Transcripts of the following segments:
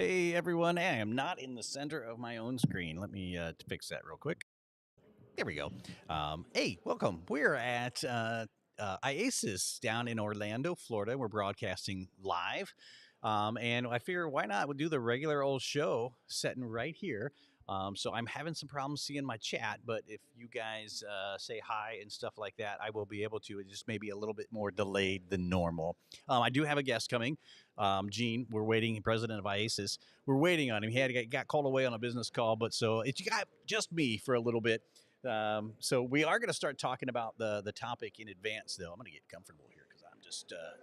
Hey everyone, I am not in the center of my own screen. Let me fix that real quick. There we go. Hey, welcome. We're at IACIS down in Orlando, Florida. We're broadcasting live. And I figure why not? We'll do the regular old show setting right here. So I'm having some problems seeing my chat, but if you guys say hi and stuff like that, I will be able to. It just may be a little bit more delayed than normal. I do have a guest coming. Gene, we're waiting, president of IACIS. We're waiting on him. Got called away on a business call, but so it's got just me for a little bit. So we are going to start talking about the topic in advance, though. I'm going to get comfortable here because I'm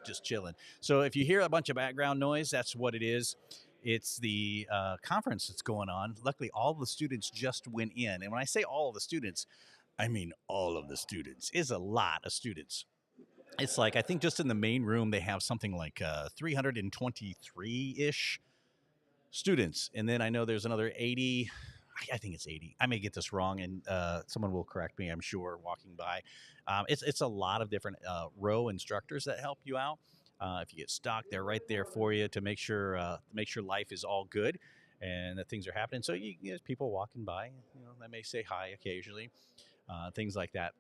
just chilling. So if you hear a bunch of background noise, that's what it is. It's the conference that's going on. Luckily, all the students just went in, and when I say all of the students, I mean all of the students. It's a lot of students. It's like I think just in the main room they have something like 323 ish students, and then I know there's another 80. I think it's 80. I may get this wrong, and someone will correct me, I'm sure, walking by. It's a lot of different row instructors that help you out. If you get stuck, they're right there for you to make sure life is all good and that things are happening. So there's people walking by, that may say hi occasionally, things like that.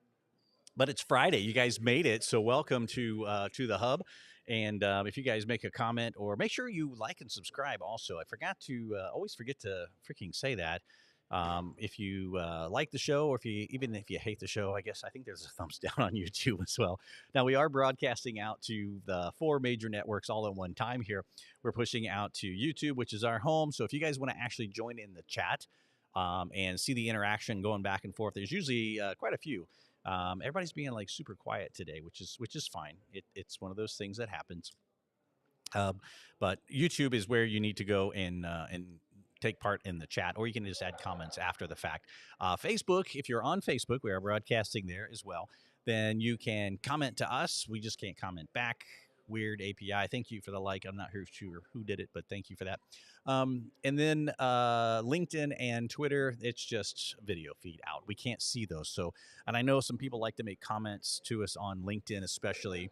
But it's Friday. You guys made it, so welcome to the hub. And if you guys make a comment or make sure you like and subscribe. Also, I forgot to always forget to freaking say that. If you like the show, or if you hate the show, I think there's a thumbs down on YouTube as well. Now we are broadcasting out to the 4 major networks all at one time here. We're pushing out to YouTube, which is our home. So if you guys want to actually join in the chat and see the interaction going back and forth, there's usually quite a few. Everybody's being like super quiet today, which is fine. It's one of those things that happens. But YouTube is where you need to go and take part in the chat, or you can just add comments after the fact. Facebook, if you're on Facebook, we are broadcasting there as well. Then you can comment to us. We just can't comment back. Weird API. Thank you for the like. I'm not sure who did it, but thank you for that. And then LinkedIn and Twitter, it's just video feed out. We can't see those. So, and I know some people like to make comments to us on LinkedIn, especially.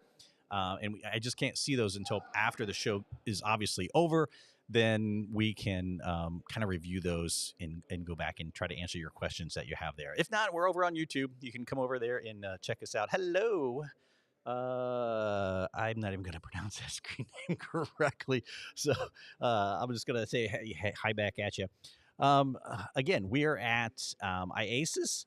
I just can't see those until after the show is obviously over. Then we can kind of review those and go back and try to answer your questions that you have there. If not, we're over on YouTube. You can come over there and check us out. Hello. I'm not even going to pronounce that screen name correctly. So I'm just going to say hi back at you. Again, we are at IACIS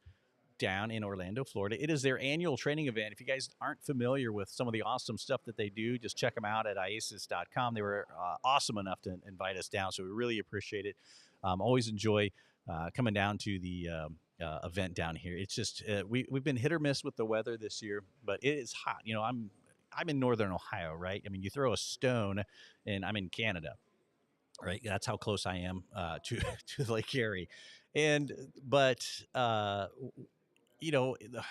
down in Orlando, Florida. It is their annual training event. If you guys aren't familiar with some of the awesome stuff that they do, just check them out at IACIS.com. They were awesome enough to invite us down, so we really appreciate it. Always enjoy coming down to the event down here. It's just we've been hit or miss with the weather this year, but it is hot. I'm in northern Ohio, right? I mean, you throw a stone, and I'm in Canada, right? That's how close I am to to Lake Erie, but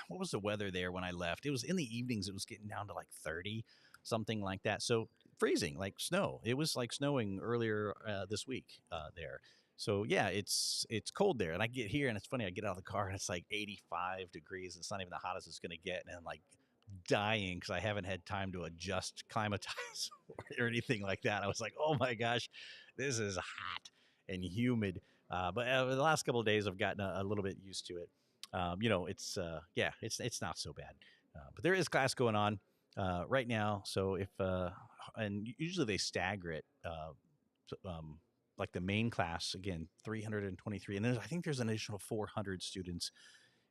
what was the weather there when I left? It was in the evenings. It was getting down to like 30, something like that. So freezing, like snow. It was like snowing earlier this week there. So yeah, it's cold there. And I get here, and it's funny. I get out of the car, and it's like 85 degrees. It's not even the hottest it's going to get, and I'm like dying because I haven't had time to climatize, or anything like that. I was like, oh my gosh, this is hot and humid. But the last couple of days, I've gotten a little bit used to it. It's not so bad. But there is class going on right now. So and usually they stagger it. Like the main class, again, 323. And I think there's an additional 400 students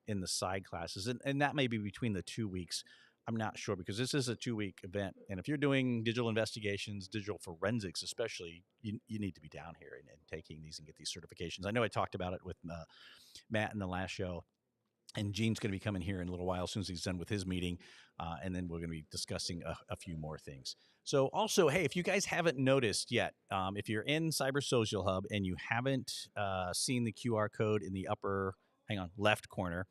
in the side classes. And that may be between the 2 weeks. I'm not sure, because this is a 2-week event. And if you're doing digital investigations, digital forensics especially, you need to be down here and taking these and get these certifications. I know I talked about it with Matt in the last show. And Gene's going to be coming here in a little while as soon as he's done with his meeting. And then we're going to be discussing a few more things. So also, hey, if you guys haven't noticed yet, if you're in Cyber Social Hub and you haven't seen the QR code in the upper, left corner,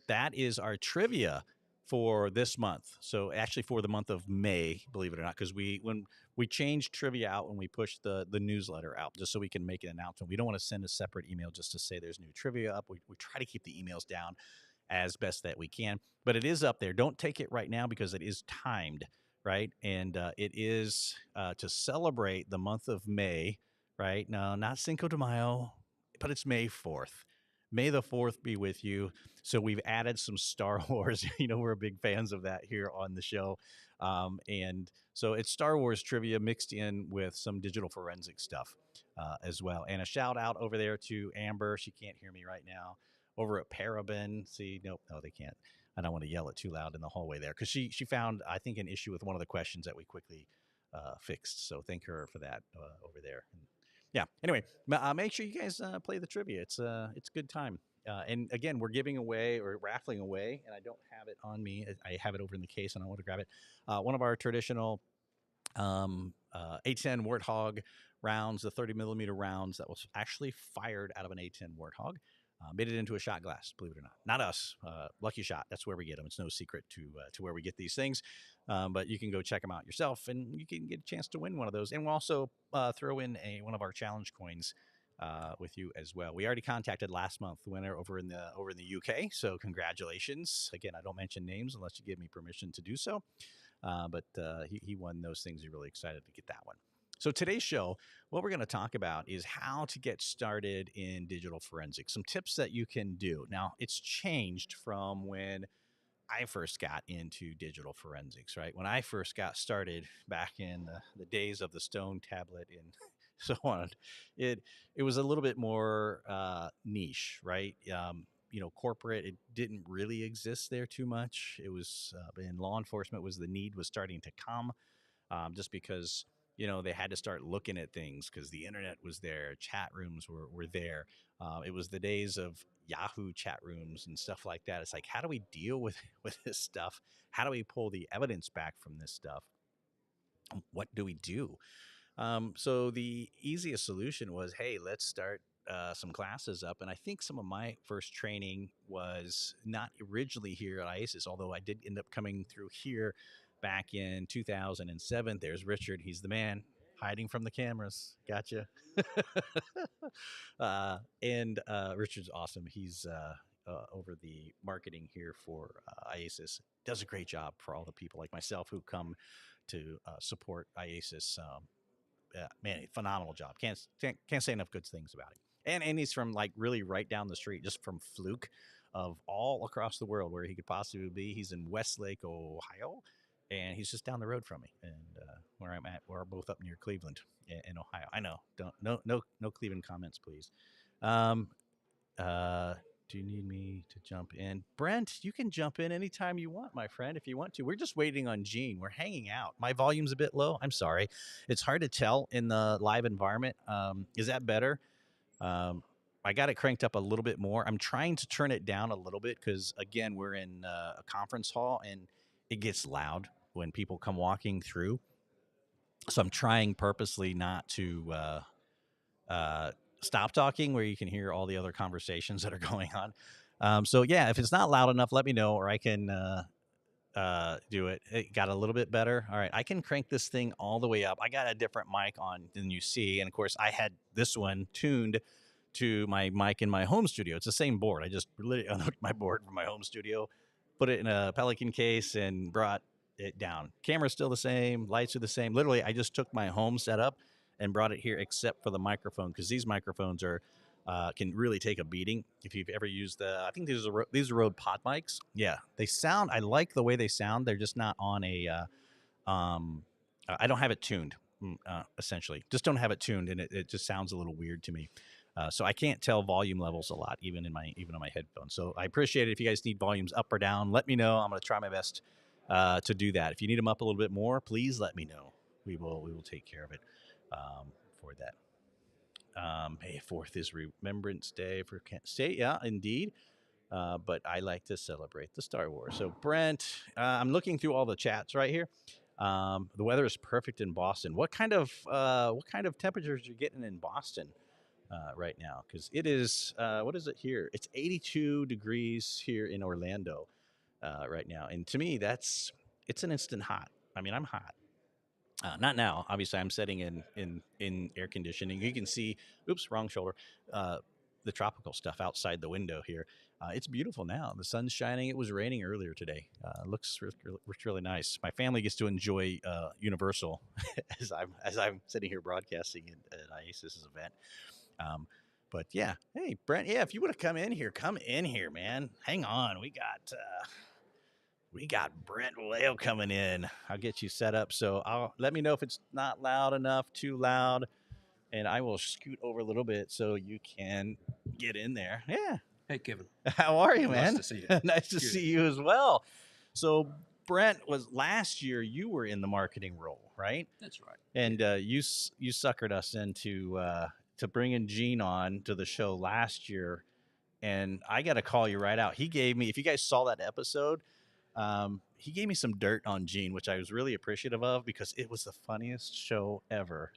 that is our trivia for this month. So actually for the month of May, believe it or not, because when we changed trivia out when we pushed the newsletter out, just so we can make an announcement. We don't want to send a separate email just to say there's new trivia up. We try to keep the emails down as best that we can, but it is up there. Don't take it right now because it is timed, right? And it is to celebrate the month of May, right? No, not Cinco de Mayo, but it's May 4th. May the 4th be with you. So we've added some Star Wars. We're big fans of that here on the show. And so it's Star Wars trivia mixed in with some digital forensic stuff as well. And a shout out over there to Amber. She can't hear me right now. Over at Parabin. See, nope, no, they can't. I don't want to yell it too loud in the hallway there because she found, I think, an issue with one of the questions that we quickly fixed. So thank her for that over there. And yeah. Anyway, make sure you guys play the trivia. It's a good time. And again, we're giving away or raffling away, and I don't have it on me. I have it over in the case, and I want to grab it. One of our traditional A10 Warthog rounds, the 30 millimeter rounds that was actually fired out of an A10 Warthog. Made it into a shot glass, believe it or not. Not us. Lucky Shot. That's where we get them. It's no secret to where we get these things. But you can go check them out yourself, and you can get a chance to win one of those. And we'll also throw in one of our challenge coins with you as well. We already contacted last month the winner over in the UK. So congratulations. Again, I don't mention names unless you give me permission to do so. But he won those things. He's really excited to get that one. So today's show, what we're going to talk about is how to get started in digital forensics, some tips that you can do. Now, it's changed from when I first got into digital forensics, right? When I first got started back in the days of the stone tablet and so on, it was a little bit more niche, right? Corporate, it didn't really exist there too much. It was in law enforcement was the need was starting to come just because they had to start looking at things because the internet was there, chat rooms were there. It was the days of Yahoo chat rooms and stuff like that. It's like, how do we deal with with this stuff? How do we pull the evidence back from this stuff? What do we do? So the easiest solution was, hey, let's start some classes up. And I think some of my first training was not originally here at IACIS, although I did end up coming through here back in 2007. There's Richard. He's the man hiding from the cameras. Gotcha. And Richard's awesome. He's over the marketing here for IACIS. Does a great job for all the people like myself who come to support IACIS. Man, phenomenal job. Can't say enough good things about it. And he's from like really right down the street, just from Fluke, of all across the world where he could possibly be. He's in Westlake, Ohio, and he's just down the road from me. And where I'm at, we're both up near Cleveland in Ohio. I know. Don't no Cleveland comments, please. Um, do you need me to jump in? Brent, you can jump in anytime you want, my friend, if you want to. We're just waiting on Gene. We're hanging out. My volume's a bit low. I'm sorry. It's hard to tell in the live environment. Is that better? I got it cranked up a little bit more. I'm trying to turn it down a little bit because, again, we're in a conference hall and it gets loud when people come walking through. So I'm trying purposely not to stop talking where you can hear all the other conversations that are going on. So yeah, if it's not loud enough, let me know, or I can do it. It got a little bit better. All right, I can crank this thing all the way up. I got a different mic on than you see, and of course, I had this one tuned to my mic in my home studio. It's the same board. I just literally unhooked my board from my home studio, put it in a Pelican case, and brought it down. Camera's still the same. Lights are the same. Literally, I just took my home setup and brought it here, except for the microphone, because these microphones are can really take a beating. If you've ever used I think these are Rode Pod mics. Yeah, they sound. I like the way they sound. They're just not on a. I don't have it tuned. Essentially, just don't have it tuned, and it just sounds a little weird to me. So I can't tell volume levels a lot, even on my headphones. So I appreciate it. If you guys need volumes up or down, let me know. I'm going to try my best to do that. If you need them up a little bit more, please let me know. We will take care of it for that. May 4th is Remembrance Day for Kent State. Yeah, indeed. But I like to celebrate the Star Wars. So Brent, I'm looking through all the chats right here. The weather is perfect in Boston. What kind of temperatures are you getting in Boston right now? Because it is what is it here? It's 82 degrees here in Orlando right now, and to me it's an instant hot. I mean, I'm hot. Not now. Obviously, I'm sitting in air conditioning. You can see, oops, wrong shoulder. The tropical stuff outside the window here. It's beautiful now. The sun's shining. It was raining earlier today. Looks really nice. My family gets to enjoy Universal as I'm sitting here broadcasting at IACIS event. Um, but yeah, hey Brent, yeah, if you would have come in here, man. Hang on, we got Brent Vallejo coming in. I'll get you set up. So I'll let me know if it's not loud enough, too loud, and I will scoot over a little bit so you can get in there. Yeah. Hey, Kevin. How are you, man? Nice to see you. Nice to see you as well. So Brent, was last year you were in the marketing role, right? That's right. And you suckered us into to bringing Gene on to the show last year, and I got to call you right out. He gave me, if you guys saw that episode, he gave me some dirt on Gene, which I was really appreciative of because it was the funniest show ever.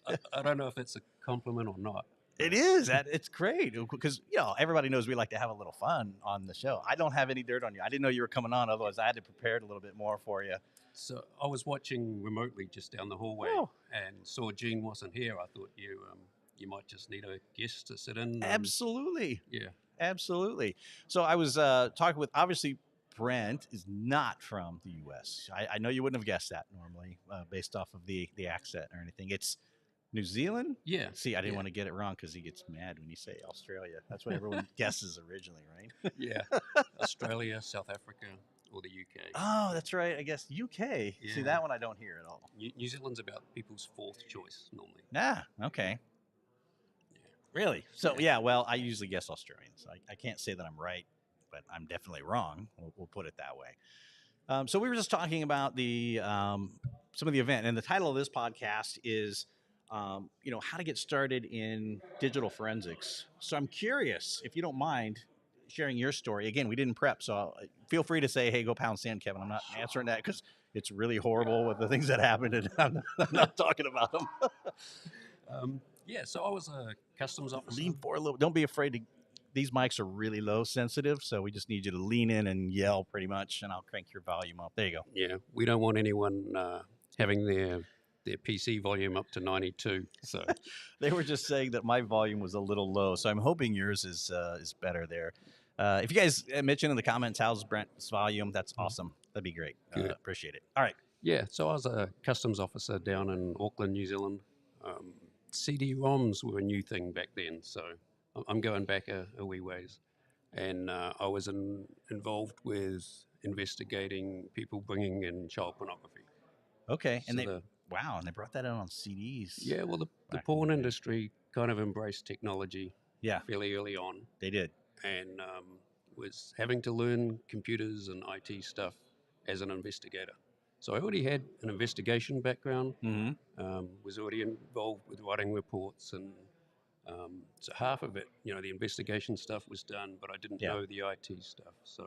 I don't know if it's a compliment or not. It is. It's great because everybody knows we like to have a little fun on the show. I don't have any dirt on you. I didn't know you were coming on. Otherwise, I had to prepare it a little bit more for you. So I was watching remotely just down the hallway and saw Gene wasn't here. I thought you might just need a guest to sit in. Absolutely. Yeah. Absolutely. So I was talking with, obviously, Brent is not from the U.S. I know you wouldn't have guessed that normally based off of the accent or anything. It's New Zealand? Yeah. See, I didn't want to get it wrong because he gets mad when you say Australia. That's what everyone guesses originally, right? Yeah. Australia, South Africa, or the UK. Oh, that's right. I guess UK. Yeah. See, that one I don't hear at all. New Zealand's about people's fourth choice normally. Okay. Yeah. Really? So, yeah, well, I usually guess Australians. I can't say that I'm right, but I'm definitely wrong. We'll put it that way. So we were just talking about the some of the event, and the title of this podcast is how to get started in digital forensics. So I'm curious, if you don't mind sharing your story. Again, we didn't prep, so feel free to say, hey, go pound sand, Kevin. I'm not answering that because it's really horrible with the things that happened, and I'm not talking about them. So I was a customs officer. Lean forward a little. Don't be afraid to. These mics are really low sensitive, so we just need you to lean in and yell pretty much, and I'll crank your volume up. There you go. Yeah, we don't want anyone having their PC volume up to 92. So they were just saying that my volume was a little low, so I'm hoping yours is better there. If you guys mention in the comments how's Brent's volume, that's awesome. That'd be great. Appreciate it. All right. Yeah, so I was a customs officer down in Auckland, New Zealand. CD-ROMs were a new thing back then, so I'm going back a wee ways. And I was involved with investigating people bringing in child pornography. Okay, so and and they brought that in on CDs. Yeah, well, the porn industry kind of embraced technology fairly early on. They did. And was having to learn computers and IT stuff as an investigator. So I already had an investigation background, was already involved with writing reports, and so half of it, the investigation stuff was done, but I didn't know the IT stuff. So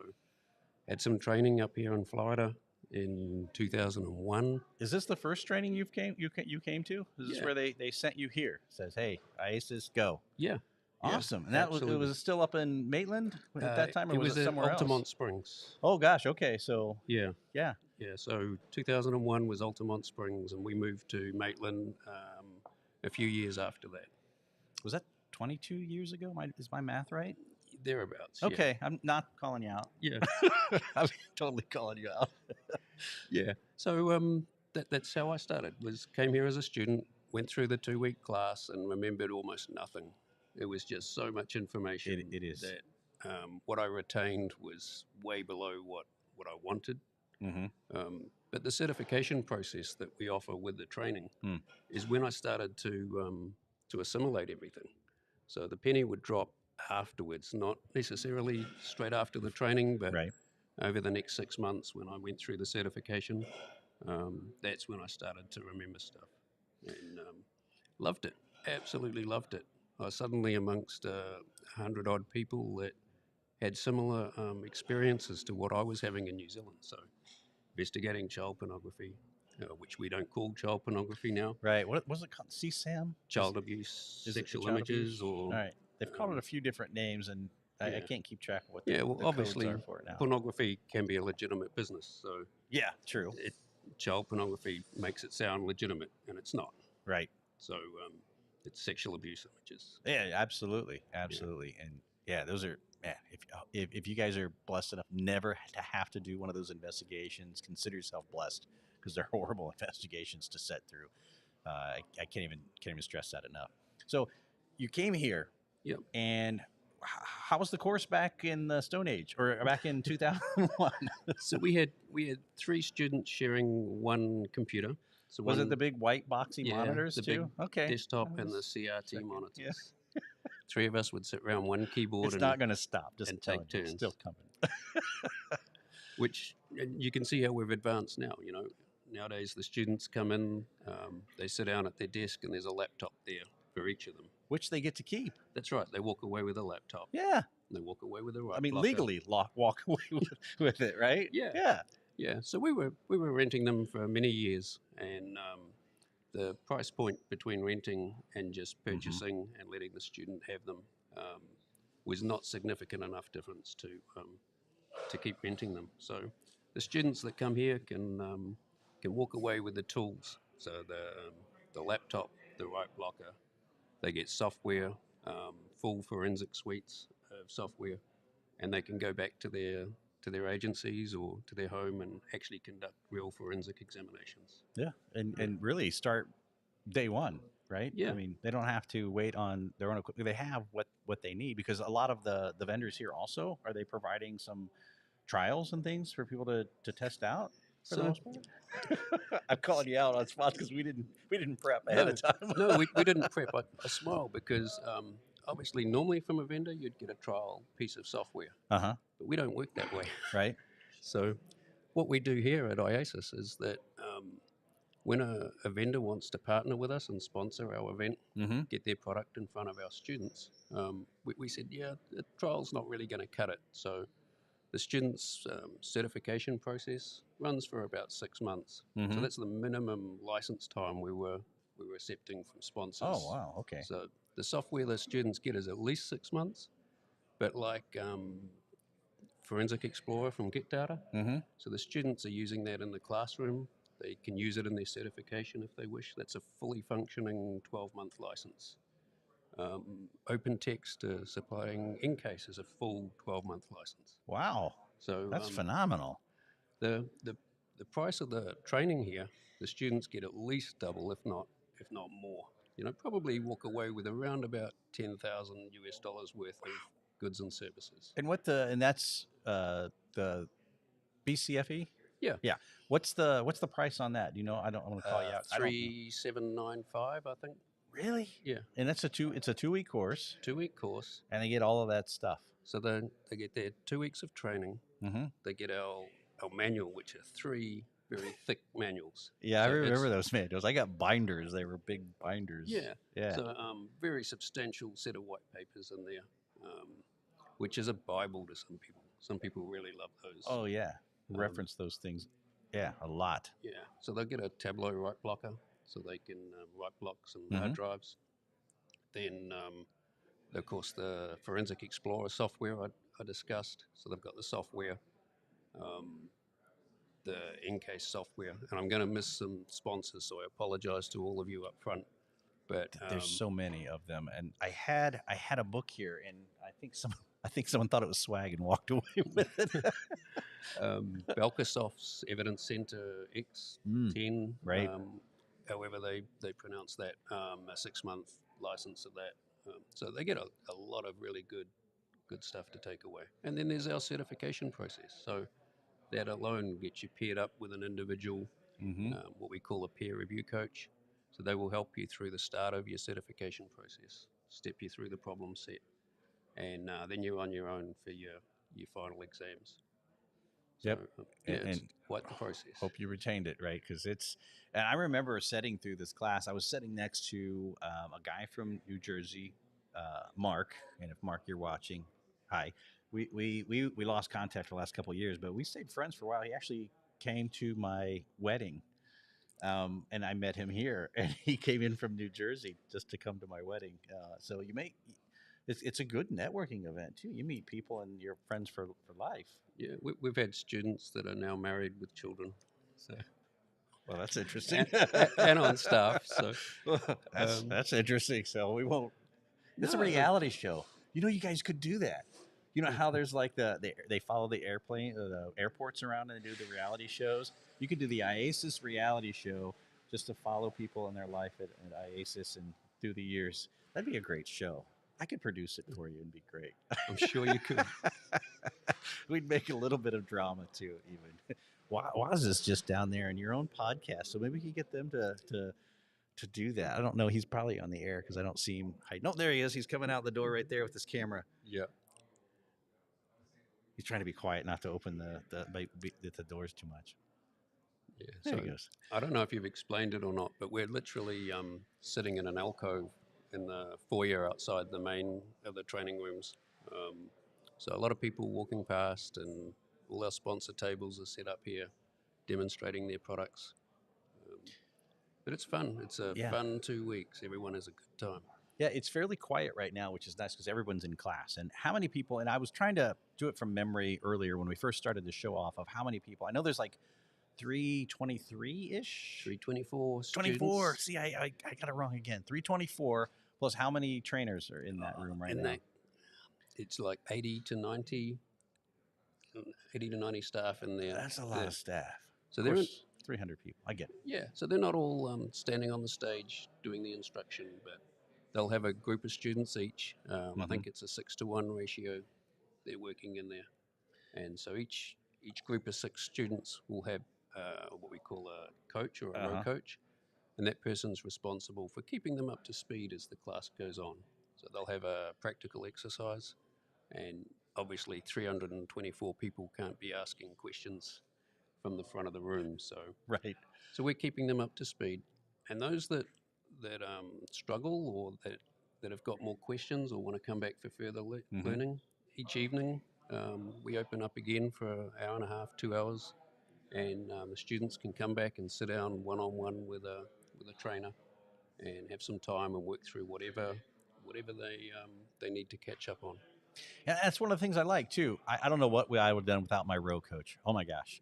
had some training up here in Florida in 2001. Is this the first training you came to? Is this where they sent you here? It says, hey, IACIS, go. Yeah. Awesome. And that was still up in Maitland at that time, or was it somewhere else? Altamont Springs. Oh gosh, okay. So Yeah, so 2001 was Altamont Springs, and we moved to Maitland a few years after that. Was that 22 years ago? Is my math right? Thereabouts. Okay, I'm not calling you out. Yeah. I'm totally calling you out. Yeah. So that's how I started. Came here as a student, went through the 2-week class, and remembered almost nothing. It was just so much information. It is. That what I retained was way below what I wanted. But the certification process that we offer with the training is when I started to assimilate everything. So the penny would drop afterwards, not necessarily straight after the training, but over the next 6 months when I went through the certification, that's when I started to remember stuff. And loved it, absolutely loved it. I was suddenly amongst 100-odd people that had similar experiences to what I was having in New Zealand. So investigating child pornography, which we don't call child pornography now. Right. What was it called? CSAM? Child abuse, sexual Abuse? images, or... All right. They've called it a few different names, and I can't keep track of what the obviously, codes are for it now. Pornography can be a legitimate business. So yeah, true. Child pornography makes it sound legitimate, and it's not. Right. So it's sexual abuse images. Yeah, absolutely. And Yeah, those are, man, if you guys are blessed enough never to have to do one of those investigations, consider yourself blessed, because they're horrible investigations to set through. I can't even stress that enough. So you came here, Yep. and how was the course back in the Stone Age, or back in 2001? So we had 3 students sharing one computer. So Was it one, the big white boxy yeah, monitors the big too? Okay, desktop I and the was CRT checking. monitors. Yeah, 3 of us would sit around one keyboard it's not going to stop. Just and telling take you, it's turns. still coming. Which you can see how we've advanced now. You know, nowadays the students come in, they sit down at their desk, and there's a laptop there for each of them. Which they get to keep. That's right. They walk away with a laptop. Yeah, They walk away with a right I mean, blocker. legally walk away with it, right? Yeah. Yeah. Yeah. So we were renting them for many years, and the price point between renting and just purchasing and letting the student have them was not significant enough difference to keep renting them. So the students that come here can walk away with the tools. So the laptop, the right blocker, they get software, full forensic suites of software, and they can go back to their agencies or to their home and actually conduct real forensic examinations. Yeah, and really start day one, right? Yeah. I mean, they don't have to wait on their own equipment. They have what they need, because a lot of the vendors here also, are they providing some trials and things for people to test out for the So most part? I'm calling you out on spots because we didn't prep ahead no, of time. no, we didn't prep. I smile because obviously normally from a vendor you'd get a trial piece of software, Uh-huh. but we don't work that way. Right. So what we do here at IACIS is that when a vendor wants to partner with us and sponsor our event, Mm-hmm. get their product in front of our students, we said, yeah, the trial's not really going to cut it. So the students' certification process runs for about 6 months. Mm-hmm. So that's the minimum license time we were accepting from sponsors. Oh wow. Okay. So the software the students get is at least 6 months, but like Forensic Explorer from Get Data. Mm-hmm. So the students are using that in the classroom. They can use it in their certification if they wish. That's a fully functioning 12-month license. OpenText supplying IACIS is a full 12-month license. Wow. So That's phenomenal. the price of the training here, the students get at least double, if not more. You know, probably walk away with around about $10,000 worth of goods and services. And that's the BCFE. Yeah. Yeah. What's the price on that? Do you know? I want to call you out. I don't know. 3,795, I think. Really? Yeah. And it's a 2-week course, 2-week course. and they get all of that stuff. So they get their 2 weeks of training. Mm-hmm. They get our manual, which are 3 very thick manuals. Yeah, So I remember those manuals. I got binders. They were big binders. Yeah. Yeah. So very substantial set of white papers in there, which is a Bible to some people. Some people really love those. Oh yeah. Reference those things. Yeah, a lot. Yeah. So they'll get a Tableau write blocker, so they can write blocks and hard drives. Then, of course, the Forensic Explorer software I discussed. So they've got the software, the in-case software, and I'm going to miss some sponsors, so I apologize to all of you up front. But There's so many of them, and I had a book here, and I think someone thought it was swag and walked away with it. Belkasoft's Evidence Center X10, right. However they pronounce that, a 6-month license of that. So they get a lot of really good stuff to take away. And then there's our certification process. So that alone gets you paired up with an individual, what we call a peer review coach. So they will help you through the start of your certification process, step you through the problem set, and then you're on your own for your final exams. Yep. So, it's quite the process. Hope you retained it, right? Because and I remember sitting through this class. I was sitting next to a guy from New Jersey, Mark. And if Mark, you're watching, hi. We lost contact for the last couple of years, but we stayed friends for a while. He actually came to my wedding, and I met him here. And he came in from New Jersey just to come to my wedding. So it's a good networking event too. You meet people and you're friends for life. Yeah, we've had students that are now married with children. So, well, that's interesting. and on staff. So that's interesting. So we won't. It's a reality show. You guys could do that. You know how there's like they follow the airports around and they do the reality shows. You could do the IACIS reality show just to follow people in their life at IACIS and through the years. That'd be a great show. I could produce it for you and be great. I'm sure you could. We'd make a little bit of drama too, even. Waz is just down there in your own podcast, so maybe we could get them to do that. I don't know. He's probably on the air because I don't see him. No, there he is. He's coming out the door right there with his camera. Yeah. He's trying to be quiet, not to open the doors too much. Yeah, there so he goes. I don't know if you've explained it or not, but we're literally sitting in an alcove in the foyer outside the main of the training rooms. So a lot of people walking past, and all our sponsor tables are set up here, demonstrating their products. But it's fun. It's a fun 2 weeks. Everyone has a good time. Yeah, it's fairly quiet right now, which is nice because everyone's in class. And how many people, and I was trying to do it from memory earlier when we first started the show off, of how many people. I know there's like 323-ish? 324 24. students. See, I got it wrong again. 324 plus how many trainers are in that room right now? It's like 80 to 90 staff in there. That's a lot of staff. So they're 300 people. I get it. Yeah, so they're not all standing on the stage doing the instruction, but they'll have a group of students each. I think it's a 6-to-1 ratio they're working in there. And so each group of 6 students will have what we call a coach or a row coach, and that person's responsible for keeping them up to speed as the class goes on. So they'll have a practical exercise, and obviously 324 people can't be asking questions from the front of the room. So So we're keeping them up to speed. And those that struggle or that have got more questions or want to come back for further learning, each evening we open up again for an hour and a half, 2 hours, and the students can come back and sit down one-on-one with a trainer and have some time and work through whatever they need to catch up on. Yeah, that's one of the things I like too. I don't know what I would have done without my row coach. Oh my gosh,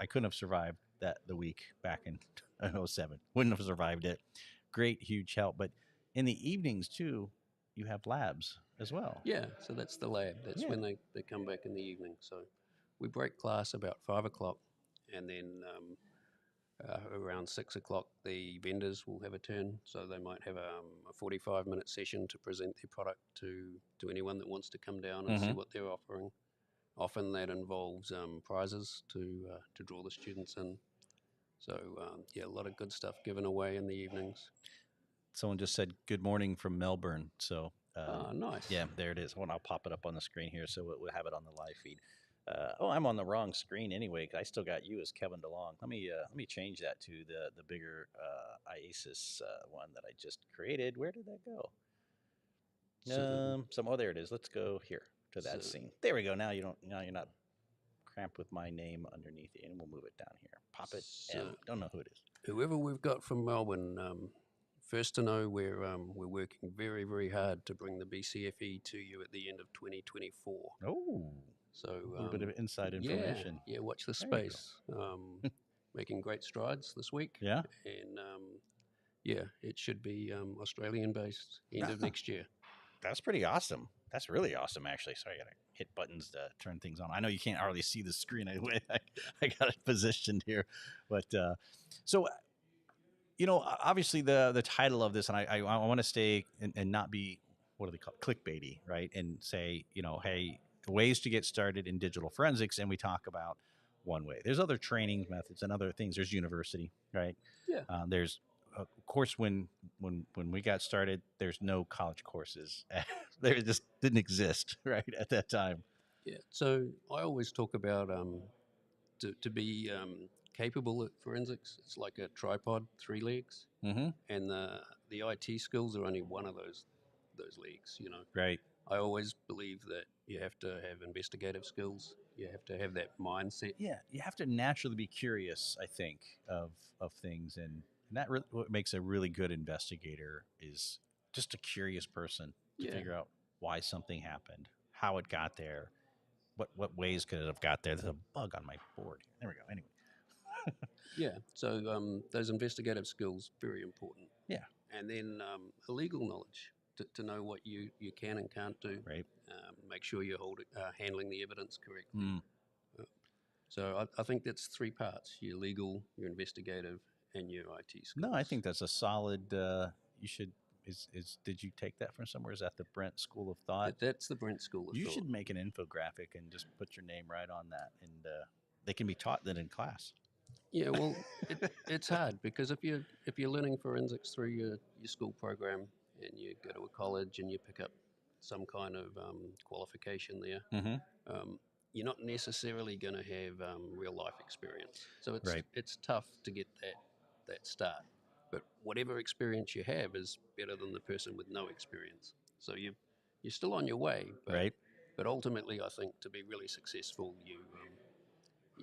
I couldn't have survived the week back in 2007. Wouldn't have survived it. Great, huge help. But in the evenings too, you have labs as well. Yeah, so that's the lab. That's when they come back in the evening. So we break class about 5 o'clock, and then around 6 o'clock, the vendors will have a turn. So they might have a 45-minute session to present their product to anyone that wants to come down and see what they're offering. Often that involves prizes to draw the students in. So, a lot of good stuff given away in the evenings. Someone just said good morning from Melbourne. So, nice. Yeah, there it is. Well, I'll pop it up on the screen here so we'll have it on the live feed. I'm on the wrong screen anyway, 'cause I still got you as Kevin DeLong. Let me change that to the bigger IACIS one that I just created. Where did that go? There it is. Let's go here to that scene. There we go. Now you're not cramped with my name underneath it, and we'll move it down here. Pop it. And don't know who it is. Whoever we've got from Melbourne, first to know we're working very, very hard to bring the BCFE to you at the end of 2024. Oh, so a little bit of inside information. Yeah, watch the space. Making great strides this week. Yeah, and it should be Australian based end of next year. That's pretty awesome. That's really awesome, actually. Sorry, I got to hit buttons to turn things on. I know you can't hardly see the screen anyway. I got it positioned here. But so, obviously the title of this, and I want to stay and not be, what do they call it, clickbaity, right? And say, hey, ways to get started in digital forensics. And we talk about one way. There's other training methods and other things. There's university, right? Yeah. There's of course, when we got started, there's no college courses. They just didn't exist, right, at that time. Yeah. So I always talk about to be capable at forensics, it's like a tripod, 3 legs, and the IT skills are only one of those legs. Right. I always believe that you have to have investigative skills. You have to have that mindset. Yeah, you have to naturally be curious, I think, of things, and that what makes a really good investigator is just a curious person to figure out why something happened, how it got there, what ways could it have got there. There's a bug on my board. There we go. Anyway. So those investigative skills, very important. Yeah. And then legal knowledge, to know what you can and can't do. Right. Make sure you're handling the evidence correctly. So I think that's three parts: your legal, your investigative, and your IT skills. No, I think that's a solid. You should. Did you take that from somewhere? Is that the Brent School of Thought? That's the Brent School of Thought. You should make an infographic and just put your name right on that, and they can be taught that in class. Yeah, well, it's hard because if you're learning forensics through your school program and you go to a college and you pick up some kind of qualification there, you're not necessarily going to have real life experience. So it's tough to get that start. But whatever experience you have is better than the person with no experience. So you're still on your way. But, But ultimately, I think to be really successful, you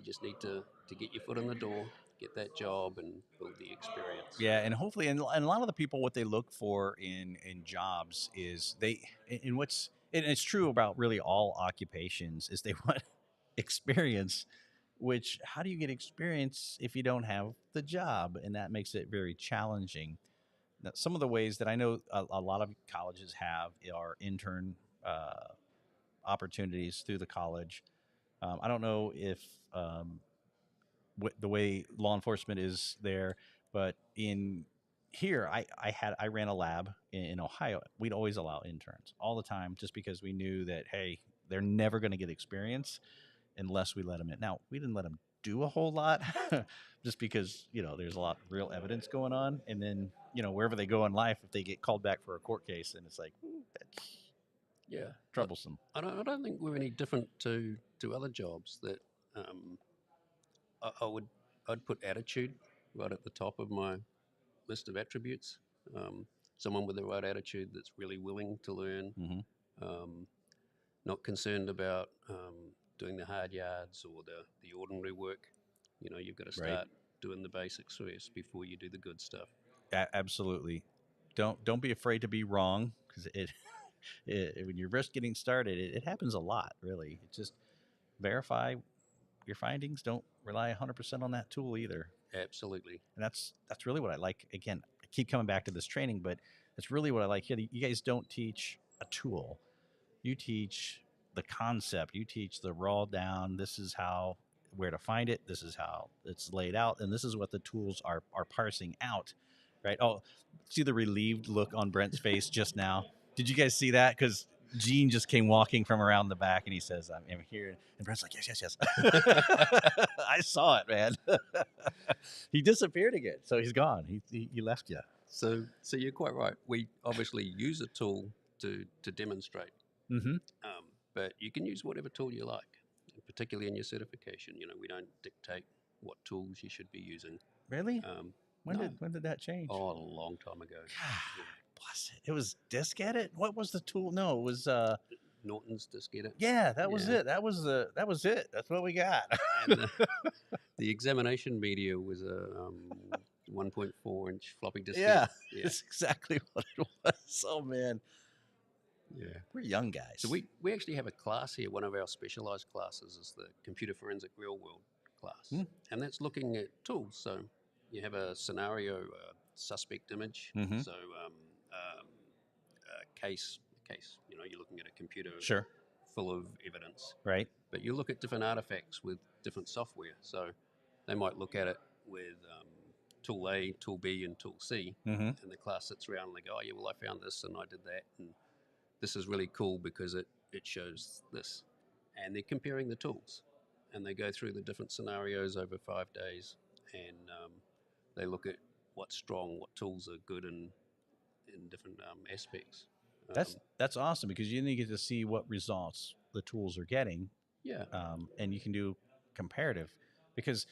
just need to get your foot in the door, get that job, and build the experience. Yeah, and hopefully, and a lot of the people, what they look for in jobs is and it's true about really all occupations, is they want experience. Which, how do you get experience if you don't have the job? And that makes it very challenging. Now, some of the ways that I know a lot of colleges have are intern opportunities through the college. I don't know if the way law enforcement is there, but in here, I ran a lab in Ohio. We'd always allow interns all the time, just because we knew that, hey, they're never going to get experience unless we let them in. Now, we didn't let them do a whole lot just because, there's a lot of real evidence going on. And then, wherever they go in life, if they get called back for a court case, and it's like, that's troublesome. I don't think we're any different to other jobs that I'd put attitude right at the top of my list of attributes. Someone with the right attitude that's really willing to learn, not concerned about doing the hard yards or the ordinary work. You've got to start doing the basics first before you do the good stuff. Absolutely. Don't be afraid to be wrong, because when you're just getting started, it happens a lot, really. It's just verify your findings. Don't rely 100% on that tool either. Absolutely. And that's really what I like. Again, I keep coming back to this training, but that's really what I like here. You guys don't teach a tool. You teach the concept. You teach the raw down. This is where to find it. This is how it's laid out. And this is what the tools are parsing out, right? Oh, see the relieved look on Brent's face just now. Did you guys see that? Because Gene just came walking from around the back and he says, I'm here. And Brent's like, yes. I saw it, man. He disappeared again. So he's gone. He left you. So you're quite right. We obviously use a tool to demonstrate. But you can use whatever tool you like, particularly in your certification. We don't dictate what tools you should be using. Really? When did that change? Oh, a long time ago. God, bless it. It was Disk Edit? What was the tool? No, it was Norton's Disk Edit. Yeah, that was it. That was it. That's what we got. And the examination media was a 1.4 inch floppy disk. Yeah, that's exactly what it was. Oh man. Yeah, we're young guys. So we actually have a class here. One of our specialized classes is the Computer Forensic Real World class, and that's looking at tools. So you have a scenario, suspect image. So case. You're looking at a computer full of evidence. Right. But you look at different artifacts with different software. So they might look at it with tool A, tool B, and tool C, and the class sits around and they go, oh yeah, well I found this and I did that, and this is really cool because it shows this. And they're comparing the tools. And they go through the different scenarios over 5 days. And they look at what's strong, what tools are good in different aspects. That's awesome, because you get to see what results the tools are getting. Yeah. And you can do comparative, because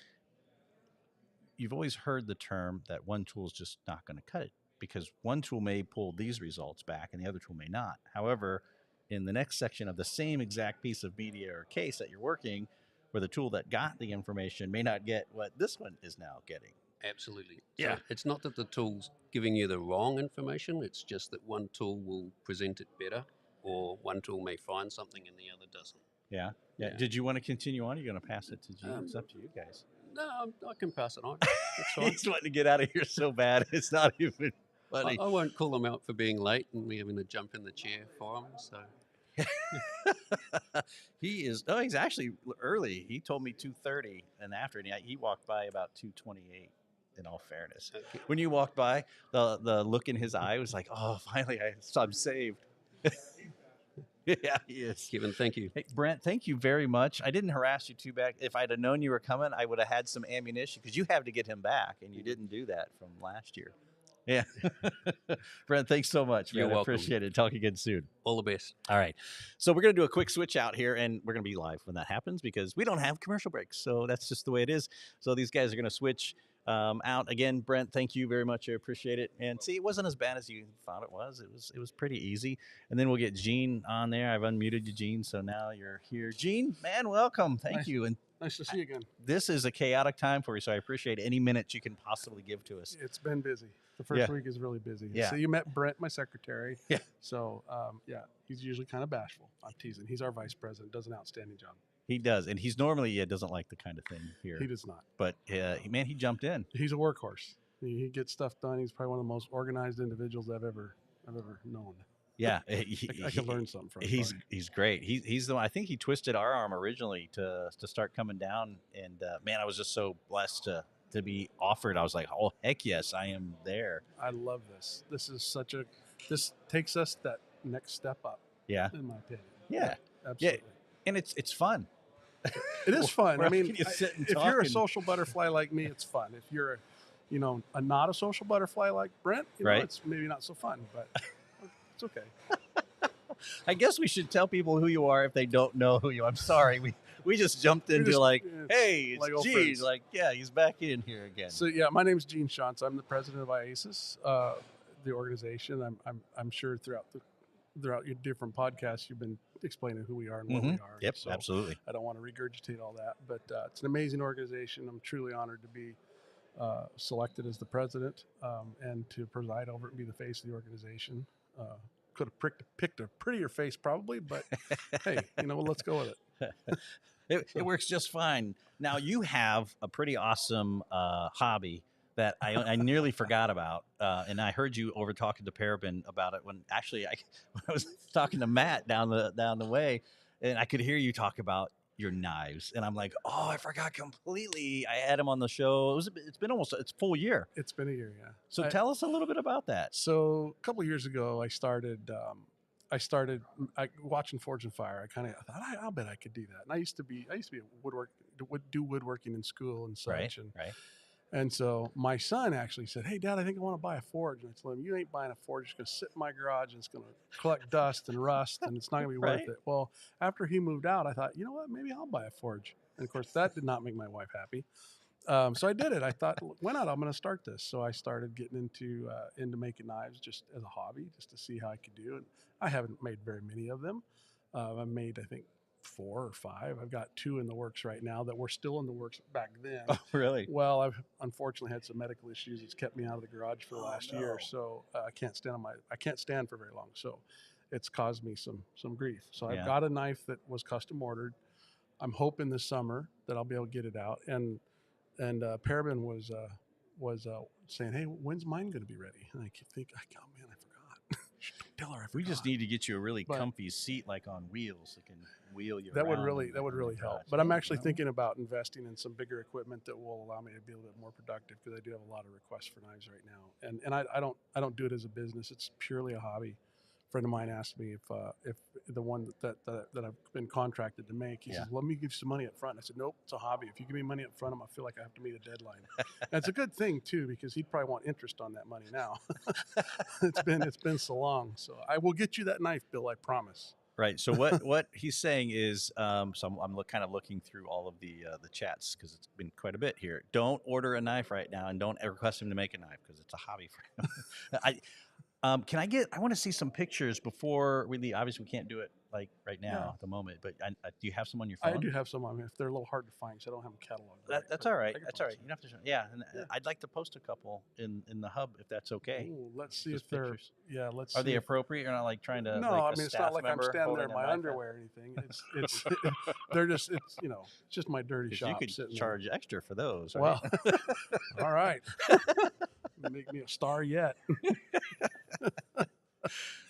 you've always heard the term that one tool is just not going to cut it, because one tool may pull these results back and the other tool may not. However, in the next section of the same exact piece of media or case that you're working, where the tool that got the information may not get what this one is now getting. Absolutely. Yeah. So it's not that the tool's giving you the wrong information. It's just that one tool will present it better, or one tool may find something and the other doesn't. Yeah. Did you want to continue on? Or are you going to pass it to Gene? It's up to you guys. No, I can pass it on. It's fine. He's wanting to get out of here so bad. It's not even. funny. I won't call him out for being late and me having to jump in the chair for him. So He's actually early. He told me 2:30, and after, and he walked by about 2:28. In all fairness, okay. when you walked by, the look in his eye was like, "Oh, finally, I'm saved." Yeah, he is. Kevin, thank you. Hey, Brent, thank you very much. I didn't harass you too bad. If I'd have known you were coming, I would have had some ammunition because you have to get him back, and you didn't do that from last year. Yeah. Brent, thanks so much, man. You're welcome. I appreciate it. Talk again soon. All the best. All right. So we're going to do a quick switch out here, and we're going to be live when that happens because we don't have commercial breaks. So that's just the way it is. So these guys are going to switch out. Again, Brent, thank you very much. I appreciate it. And see, it wasn't as bad as you thought it was. It was pretty easy. And then we'll get Gene on there. I've unmuted you, Gene. So now you're here. Gene, man, welcome. Thank you. And nice to see you again. This is a chaotic time for you, so I appreciate any minutes you can possibly give to us. It's been busy. The first week is really busy. Yeah. So you met Brent, my secretary. Yeah. So, he's usually kind of bashful. I'm teasing. He's our vice president. Does an outstanding job. He does, and he's normally doesn't like the kind of thing here. He does not. But, man, he jumped in. He's a workhorse. He gets stuff done. He's probably one of the most organized individuals I've ever known. Yeah, I could learn something from him. He's great. He's the one. I think he twisted our arm originally to start coming down, and man, I was just so blessed to be offered. I was like, oh heck yes, I am there. I love this. This takes us that next step up. Yeah, in my opinion. Yeah, absolutely. Yeah. And it's fun. It is fun. I mean, if you're a social butterfly like me, it's fun. If you're a not a social butterfly like Brent, right, it's maybe not so fun, but it's okay. I guess we should tell people who you are if they don't know who you are. I'm sorry. We just jumped into hey, it's like Gene. Like, yeah, he's back in here again. So yeah, my name's Gene Shantz. I'm the president of IACIS, the organization. I'm sure throughout your different podcasts you've been explaining who we are and what we are. Yep, so absolutely. I don't want to regurgitate all that, but it's an amazing organization. I'm truly honored to be selected as the president and to preside over it and be the face of the organization. Could have picked a prettier face probably, but hey, let's go with it. It works just fine. Now you have a pretty awesome hobby that I nearly forgot about, and I heard you over talking to Parabin about it when I was talking to Matt down the way, and I could hear you talk about your knives, and I'm like, oh, I forgot completely. I had him on the show. It's been almost a full year. It's been a year, yeah. So tell us a little bit about that. So a couple of years ago, I started watching Forge and Fire. I kind of thought, I'll bet I could do that. And I used to be do woodworking in school and such. Right. And so my son actually said, hey, Dad, I think I want to buy a forge. And I told him, you ain't buying a forge. It's going to sit in my garage and it's going to collect dust and rust and it's not going to be worth it. Well, after he moved out, I thought, you know what, maybe I'll buy a forge. And of course, that did not make my wife happy. So I did it. I thought, why not? I'm going to start this. So I started getting into making knives just as a hobby, just to see how I could do it. I haven't made very many of them. I've made, I think, 4 or 5. I've got 2 in the works right now that were still in the works back then. Oh, really? Well, I've unfortunately had some medical issues. It's kept me out of the garage for the last year, so I can't stand for very long. So it's caused me some grief. So I've got a knife that was custom ordered. I'm hoping this summer that I'll be able to get it out. And Parabin was saying, hey, when's mine going to be ready? And I think, oh man, I forgot. Tell her I forgot. We just need to get you a really comfy seat, like on wheels, that can wheel you. That would really help. But I'm actually thinking about investing in some bigger equipment that will allow me to be a little bit more productive, because I do have a lot of requests for knives right now, and I don't do it as a business. It's purely a hobby. A friend of mine asked me if the one that I've been contracted to make, he says, let me give you some money up front. I said, nope, it's a hobby. If you give me money up front, I'm gonna feel like I have to meet a deadline. And it's a good thing too, because he'd probably want interest on that money now. It's been so long. So I will get you that knife, Bill, I promise. Right. So what he's saying is, so I'm kind of looking through all of the chats, because it's been quite a bit here. Don't order a knife right now, and don't request him to make a knife, because it's a hobby for him. I want to see some pictures before we leave. Obviously, we can't do it like right now at the moment, but do you have some on your phone? I do have some on me. If they're a little hard to find, so I don't have them cataloged. That's all right. That's all right. You don't have to show. Yeah, and I'd like to post a couple in the hub if that's okay. Ooh, let's see Just if they're. pictures. Yeah, let's. Are they appropriate? You're not like trying to. No, like I mean it's not like I'm standing there in my underwear or anything. It's they're just it's just my dirty shop. You could charge extra for those. Right? Well, all right. Make me a star yet.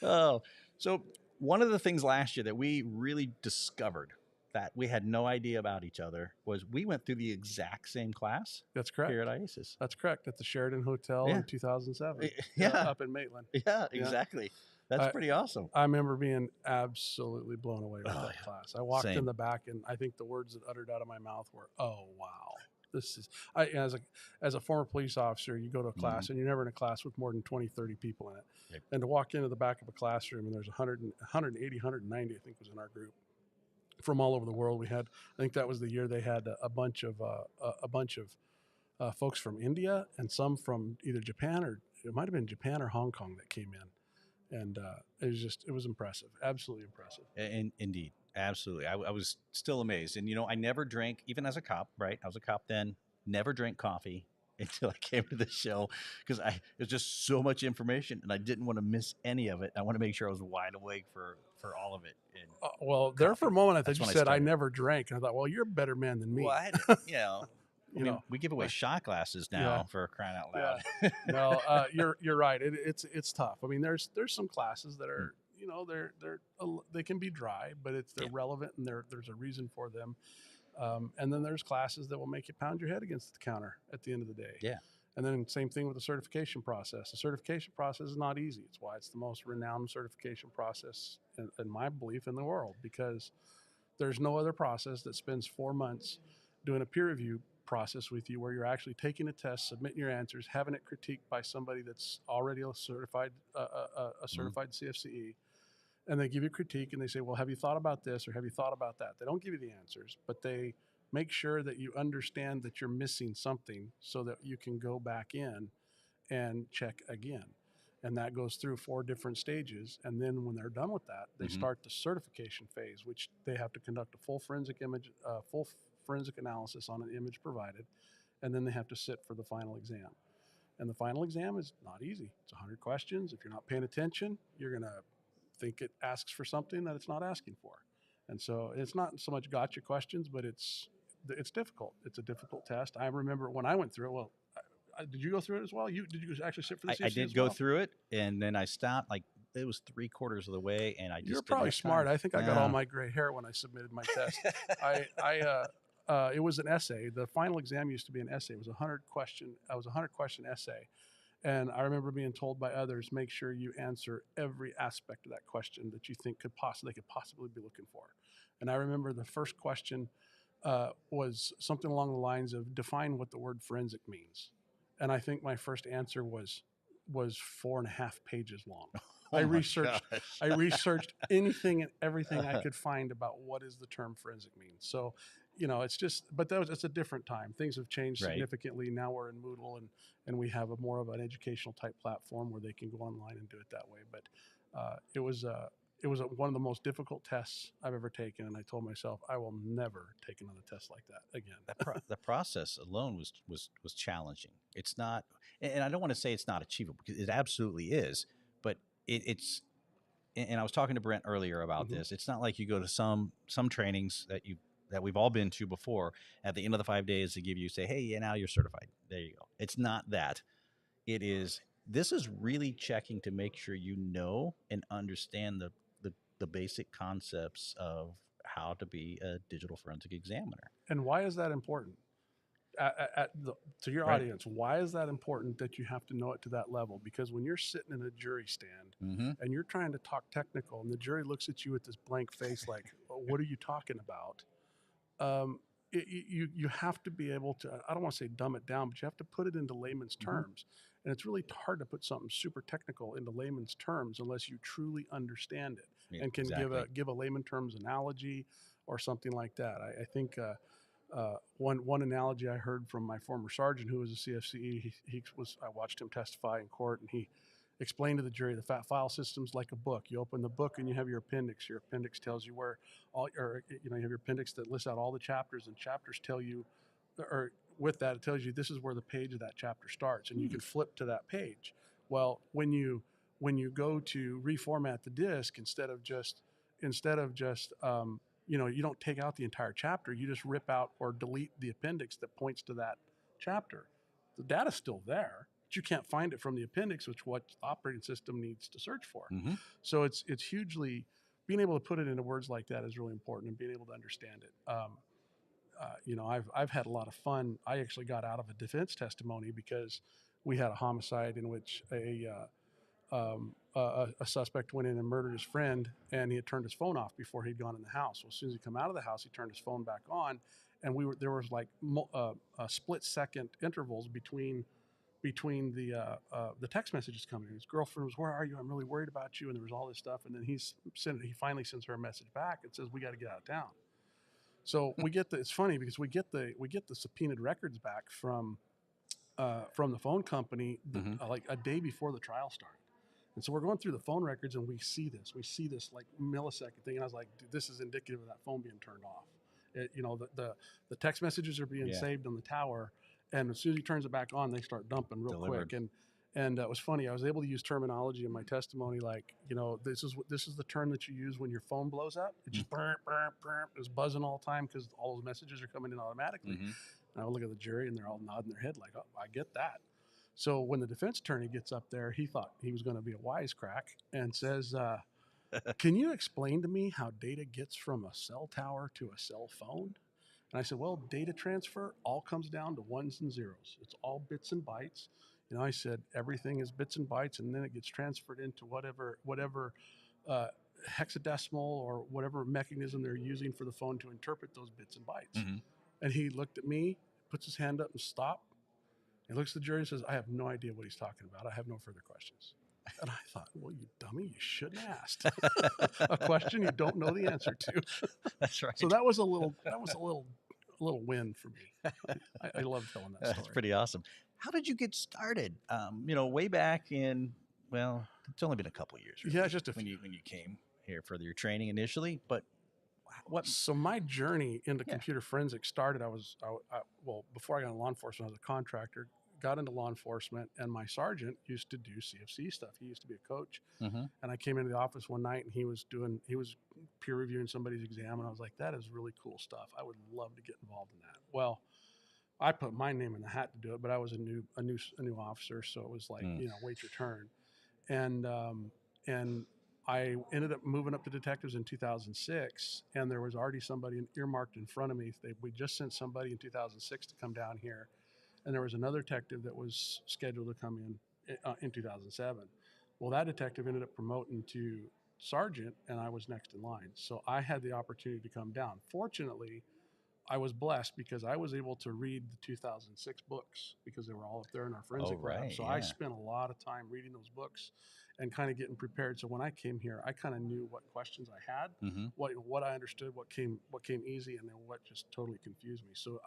Oh, so one of the things last year that we really discovered that we had no idea about each other was we went through the exact same class. That's correct. Here at IACIS. That's correct. At the Sheraton Hotel in 2007. Yeah. Up in Maitland. Yeah, exactly. That's pretty awesome. I remember being absolutely blown away with that class. I walked in the back, and I think the words that uttered out of my mouth were, "Oh, wow." This is, as a former police officer, you go to a class and you're never in a class with more than 20, 30 people in it. Yep. And to walk into the back of a classroom and there's 180, 190, I think was in our group from all over the world. We had, I think that was the year they had a bunch of folks from India and some from either Japan, or it might've been Japan or Hong Kong that came in. And it was impressive. Absolutely impressive. And indeed. Absolutely. I was still amazed. And, I never drank, even as a cop, right? I was a cop then, never drank coffee until I came to the show because it was just so much information and I didn't want to miss any of it. I want to make sure I was wide awake for all of it. And there for a moment, I thought you said I never drank. And I thought, well, you're a better man than me. Well, we give away shot glasses now for crying out loud. Yeah. No, you're right. It's tough. I mean, there's some classes that are, they can be dry, but they're relevant and there's a reason for them. And then there's classes that will make you pound your head against the counter at the end of the day. Yeah. And then same thing with the certification process. The certification process is not easy. It's why it's the most renowned certification process in my belief in the world, because there's no other process that spends 4 months doing a peer review process with you where you're actually taking a test, submitting your answers, having it critiqued by somebody that's already a certified CFCE. And they give you critique and they say, well, have you thought about this or have you thought about that? They don't give you the answers, but they make sure that you understand that you're missing something so that you can go back in and check again. And that goes through 4 different stages. And then when they're done with that, they start the certification phase, which they have to conduct a full forensic analysis on an image provided. And then they have to sit for the final exam. And the final exam is not easy. It's 100 questions. If you're not paying attention, you're going to think it asks for something that it's not asking for. And so it's not so much gotcha questions, but it's difficult. It's a difficult test. I remember when I went through it, well, did you go through it as well? Did you actually sit for the CFC? I did go through it, and then I stopped, it was 3/4 of the way, and I just You're probably smart. I think I got all my gray hair when I submitted my test. It was an essay. The final exam used to be an essay. It was a 100 question essay. And I remember being told by others, make sure you answer every aspect of that question that you think they could possibly be looking for. And I remember the first question was something along the lines of define what the word forensic means. And I think my first answer was 4.5 pages long. I researched anything and everything I could find about what does the term forensic mean. So, it's just, but it's a different time. Things have changed significantly. Now we're in Moodle and we have more of an educational type platform where they can go online and do it that way. But it was one of the most difficult tests I've ever taken. And I told myself, I will never take another test like that again. The process alone was challenging. It's not, and I don't want to say it's not achievable because it absolutely is, but it's, and I was talking to Brent earlier about this. It's not like you go to some trainings that we've all been to before. At the end of the 5 days, they give you, say, hey, yeah, now you're certified. There you go. It's not that. This is really checking to make sure you know and understand the basic concepts of how to be a digital forensic examiner. And why is that important? To your audience, why is that important that you have to know it to that level? Because when you're sitting in a jury stand and you're trying to talk technical and the jury looks at you with this blank face like, what are you talking about? You have to be able to, I don't want to say dumb it down, but you have to put it into layman's terms. And it's really hard to put something super technical into layman's terms unless you truly understand it and can give a layman terms analogy or something like that. I think one analogy I heard from my former sergeant who was a CFCE, I watched him testify in court, and he explained to the jury the file system's like a book. You open the book and you have your appendix. Your appendix tells you where you have your appendix that lists out all the chapters, and chapters tell you, or with that, it tells you this is where the page of that chapter starts, and you can flip to that page. Well, when you go to reformat the disk, instead of just you don't take out the entire chapter, you just rip out or delete the appendix that points to that chapter. The data's still there, but you can't find it from the appendix, which what the operating system needs to search for. So it's hugely, being able to put it into words like that is really important, and being able to understand it. I've had a lot of fun. I actually got out of a defense testimony because we had a homicide in which a suspect went in and murdered his friend, and he had turned his phone off before he'd gone in the house. Well, as soon as he come out of the house, he turned his phone back on, and there was like split second intervals between the text messages coming in. His girlfriend was, "Where are you? I'm really worried about you," and there was all this stuff. And then he finally sends her a message back and says, "We got to get out of town." So it's funny because we get the subpoenaed records back from the phone company like a day before the trial started. And so we're going through the phone records, and we see this like millisecond thing. And I was like, dude, this is indicative of that phone being turned off. The text messages are being saved on the tower, and as soon as he turns it back on, they start dumping real quick. And it was funny. I was able to use terminology in my testimony, like, this is the term that you use when your phone blows up. It just burp, burp, burp. It's buzzing all the time because all those messages are coming in automatically. And I would look at the jury, and they're all nodding their head like, "Oh, I get that." So when the defense attorney gets up there, he thought he was going to be a wisecrack and says, "Can you explain to me how data gets from a cell tower to a cell phone?" And I said, "Well, data transfer all comes down to ones and zeros. It's all bits and bytes." I said, everything is bits and bytes, and then it gets transferred into whatever hexadecimal or whatever mechanism they're using for the phone to interpret those bits and bytes. And he looked at me, puts his hand up and stopped. He looks at the jury and says, "I have no idea what he's talking about. I have no further questions." And I thought, well, you dummy, you shouldn't have asked a question you don't know the answer to. That's right. So that was a little win for me. I love telling that story. That's pretty awesome. How did you get started? Way back in, well, it's only been a couple of years. Really, yeah, just when you came here for your training initially. But what? So my journey into computer forensics started. Before I got into law enforcement, I was a contractor. Got into law enforcement, and my sergeant used to do CFC stuff. He used to be a coach, and I came into the office one night, and he was peer reviewing somebody's exam, and I was like, "That is really cool stuff. I would love to get involved in that." Well, I put my name in the hat to do it, but I was a new officer, so it was like, wait your turn, and I ended up moving up to detectives in 2006, and there was already somebody earmarked in front of me. We just sent somebody in 2006 to come down here, and there was another detective that was scheduled to come in 2007. Well, that detective ended up promoting to sergeant, and I was next in line, so I had the opportunity to come down. Fortunately, I was blessed because I was able to read the 2006 books because they were all up there in our forensic lab. So I spent a lot of time reading those books and kind of getting prepared. So when I came here, I kind of knew what questions I had, what I understood, what came easy, and then what just totally confused me. So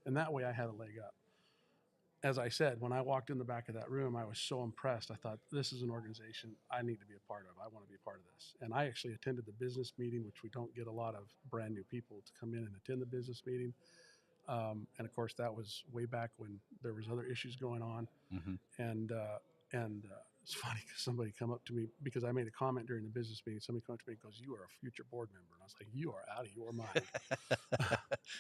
in that way, I had a leg up. As I said, when I walked in the back of that room, I was so impressed. I thought, this is an organization I need to be a part of. I want to be a part of this. And I actually attended the business meeting, which we don't get a lot of brand new people to come in and attend the business meeting. And of course, that was way back when there was other issues going on. And it's funny because somebody come up to me because I made a comment during the business meeting. Somebody come up to me and goes, "You are a future board member." And I was like, "You are out of your mind."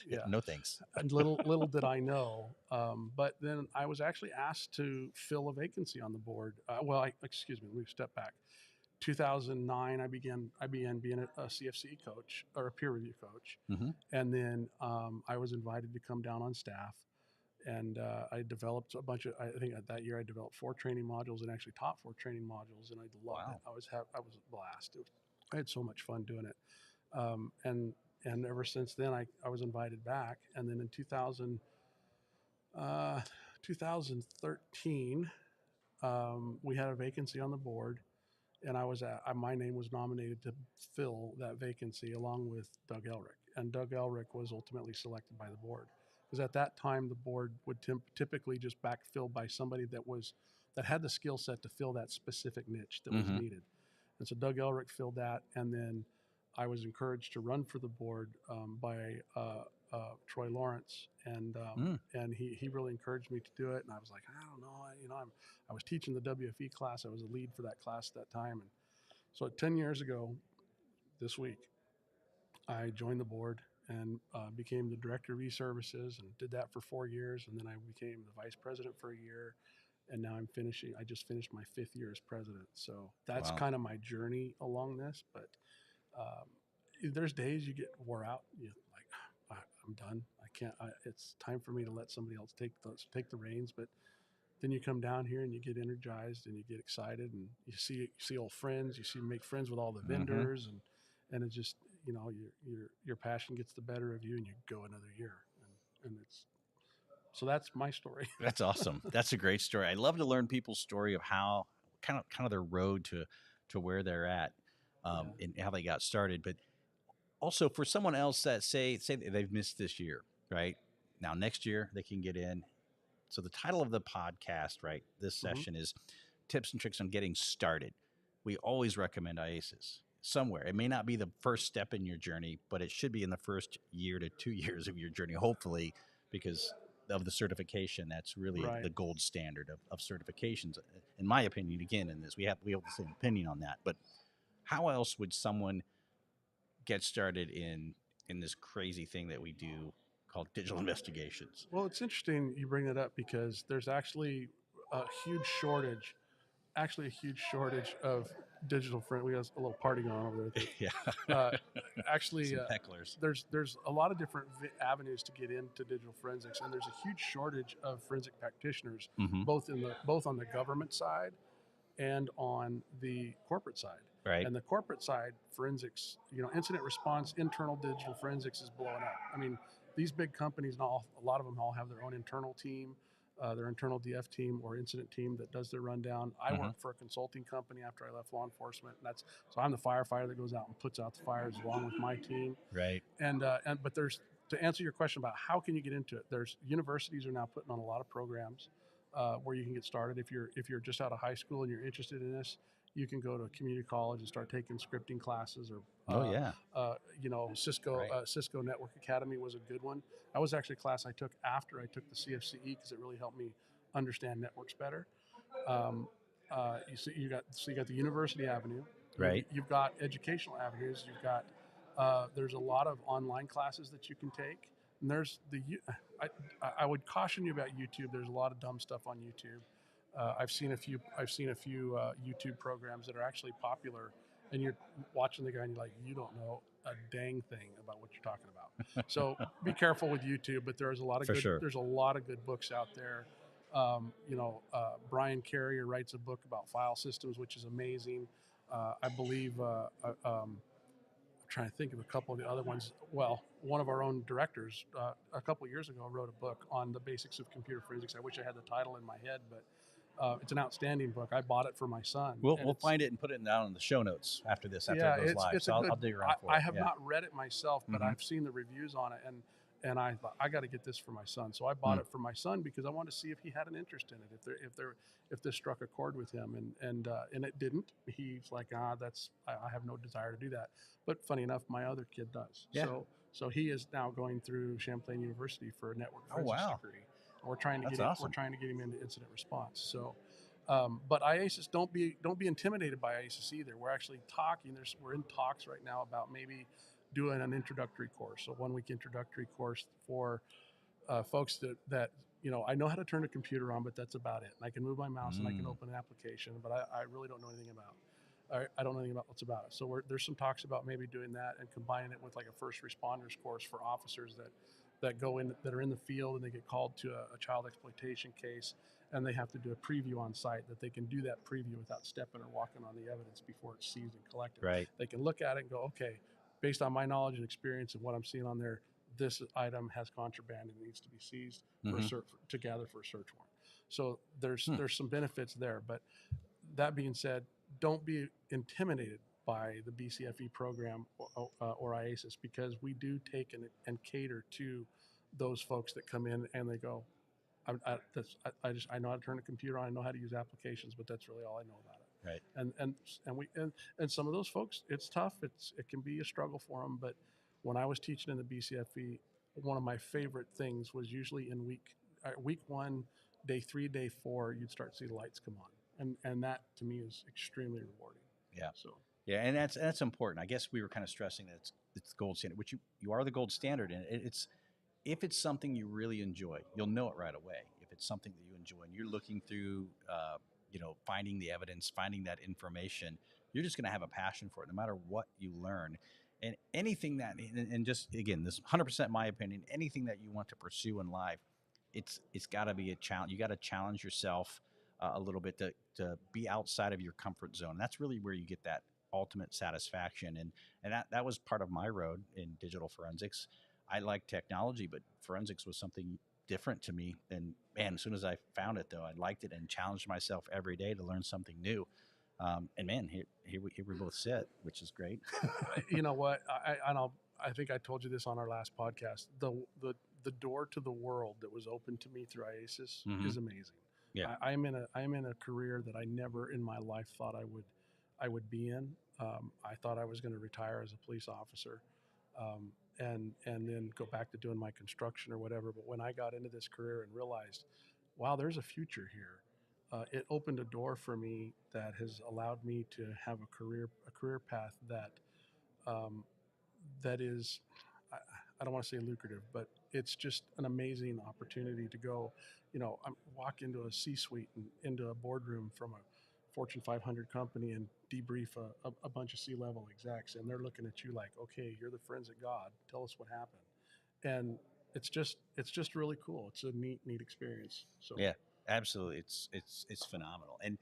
Yeah. No thanks. And little did I know. But then I was actually asked to fill a vacancy on the board. Excuse me, let me step back. 2009, I began being a CFC coach or a peer review coach. And then I was invited to come down on staff. And I developed a bunch of, I think that year I developed 4 training modules and actually taught 4 training modules. And I loved it. I was a blast. I had so much fun doing it. And ever since then, I was invited back. And then in 2013, we had a vacancy on the board, and my name was nominated to fill that vacancy along with Doug Elrick. And Doug Elrick was ultimately selected by the board. Because at that time, the board would typically just backfill by somebody that had the skill set to fill that specific niche that was needed. And so Doug Elrick filled that, and then I was encouraged to run for the board by Troy Lawrence, and he really encouraged me to do it. And I was like, I don't know, I was teaching the WFE class. I was a lead for that class at that time, and so 10 years ago, this week, I joined the board and became the director of e-services and did that for 4 years. And then I became the vice president for a year. and now I just finished my 5th year as president. So that's Wow. kind of my journey along this. But there's days you get wore out. You like, I'm done. I can't. It's time for me to let somebody else take the reins. But then you come down here and you get energized and you get excited and you see old friends. You make friends with all the vendors and it's just, you know, your passion gets the better of you and you go another year and it's. So that's my story. That's awesome. That's a great story. I love to learn people's story of how kind of their road to where they're at, and how they got started. But also for someone else that say that they've missed this year, right? Now next year they can get in. So the title of the podcast, right, this session is Tips and Tricks on Getting Started. We always recommend IACIS somewhere. It may not be the first step in your journey, but it should be in the first year to 2 years of your journey, hopefully, because of the certification. That's really the gold standard of certifications, in my opinion. Again, in this, we have the same opinion on that. But how else would someone get started in this crazy thing that we do called digital investigations? Well, it's interesting you bring that up because there's actually a huge shortage of digital friends. We have a little party going on over there. Yeah. Actually, Some hecklers. There's a lot of different avenues to get into digital forensics, and there's a huge shortage of forensic practitioners, both on the government side and on the corporate side. Right. And the corporate side, forensics, you know, incident response, internal digital forensics is blowing up. I mean, these big companies, a lot of them all have their own internal team, their internal DF team or incident team that does their rundown. I worked for a consulting company after I left law enforcement, and so I'm the firefighter that goes out and puts out the fires along with my team. Right. But to answer your question about how can you get into it, there's universities are now putting on a lot of programs where you can get started. If you're just out of high school and you're interested in this, you can go to a community college and start taking scripting classes or Cisco Network Academy was a good one. That was actually a class I took after I took the CFCE because it really helped me understand networks better. You got the university avenue, right? You've got educational avenues. You've got there's a lot of online classes that you can take. And there's I would caution you about YouTube. There's a lot of dumb stuff on YouTube. I've seen a few YouTube programs that are actually popular, and you're watching the guy and you're like, you don't know a dang thing about what you're talking about. So be careful with YouTube. But there's a lot of there's a lot of good books out there. Brian Carrier writes a book about file systems, which is amazing. I believe I'm trying to think of a couple of the other ones. Well, one of our own directors a couple of years ago wrote a book on the basics of computer forensics. I wish I had the title in my head, but it's an outstanding book. I bought it for my son. We'll find it and put it down in the show notes after this, after it goes live. So I'll dig around for it. I have not read it myself, but I've seen the reviews on it, and I thought I got to get this for my son. So I bought it for my son because I wanted to see if he had an interest in it, if this struck a chord with him, and it didn't. He's like, I have no desire to do that. But funny enough, my other kid does. Yeah. So he is now going through Champlain University for a network forensics degree. We're trying to We're trying to get him into incident response. So, but IACIS, don't be intimidated by IACIS either. We're actually talking. We're in talks right now about maybe doing an introductory course, a 1-week introductory course for folks that I know how to turn a computer on, but that's about it. And I can move my mouse and I can open an application, but I really don't know anything about. I don't know anything about what's about it. So there's some talks about maybe doing that and combining it with like a first responders course for officers that go in, that are in the field, and they get called to a child exploitation case, and they have to do a preview on site, that they can do that preview without stepping or walking on the evidence before it's seized and collected. Right. They can look at it and go, okay, based on my knowledge and experience and what I'm seeing on there, this item has contraband and needs to be seized to gather for a search warrant. So there's some benefits there. But that being said, don't be intimidated by the BCFE program or IACIS, because we do take and cater to those folks that come in and they go, I know how to turn a computer on, I know how to use applications, but that's really all I know about it. Right. And some of those folks, it's tough. It can be a struggle for them. But when I was teaching in the BCFE, one of my favorite things was usually in week 1, day 3, day 4, you'd start to see the lights come on, and that to me is extremely rewarding. Yeah. So. Yeah, and that's important. I guess we were kind of stressing that it's the gold standard, which you are the gold standard, and if it's something you really enjoy, you'll know it right away. it's something that you enjoy and you're looking through, finding the evidence, finding that information, you're just going to have a passion for it no matter what you learn. And anything that, and just again, this 100% my opinion, anything that you want to pursue in life, it's got to be a challenge. You got to challenge yourself a little bit to be outside of your comfort zone. That's really where you get that ultimate satisfaction. And that was part of my road in digital forensics. I like technology, but forensics was something different to me. And man, as soon as I found it, though, I liked it and challenged myself every day to learn something new. And man, here we both sit, which is great. You know what? I think I told you this on our last podcast. The door to the world that was open to me through IACIS is amazing. Yeah. I'm in a career that I never in my life thought I would be in. I thought I was going to retire as a police officer, and then go back to doing my construction or whatever. But when I got into this career and realized, wow, there's a future here, it opened a door for me that has allowed me to have a career path that is, I don't want to say lucrative, but it's just an amazing opportunity to go, walk into a C-suite and into a boardroom from a Fortune 500 company and debrief a bunch of C-level execs, and they're looking at you like, okay, you're the forensic god. Tell us what happened. And it's just really cool. It's a neat experience. So yeah, absolutely. It's phenomenal. And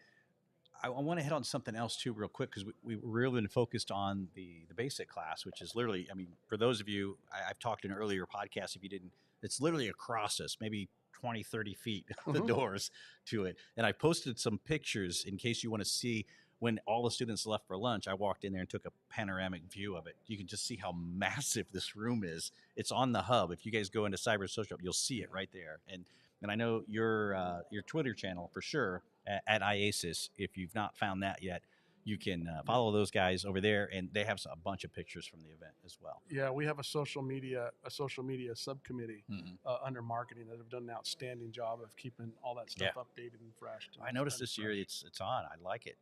I want to hit on something else too, real quick, because we really been focused on the basic class, which is literally, I mean, for those of you, I've talked in earlier podcasts, if you didn't, it's literally across us, maybe 20, 30 feet, the doors to it. And I posted some pictures in case you want to see when all the students left for lunch. I walked in there and took a panoramic view of it. You can just see how massive this room is. It's on the hub. If you guys go into Cyber Social, you'll see it right there. And I know your Twitter channel for sure at IACIS. If you've not found that yet, you can follow those guys over there, and they have a bunch of pictures from the event as well. Yeah, we have a social media subcommittee under marketing that have done an outstanding job of keeping all that stuff updated and fresh. I noticed this year it's on. I like it.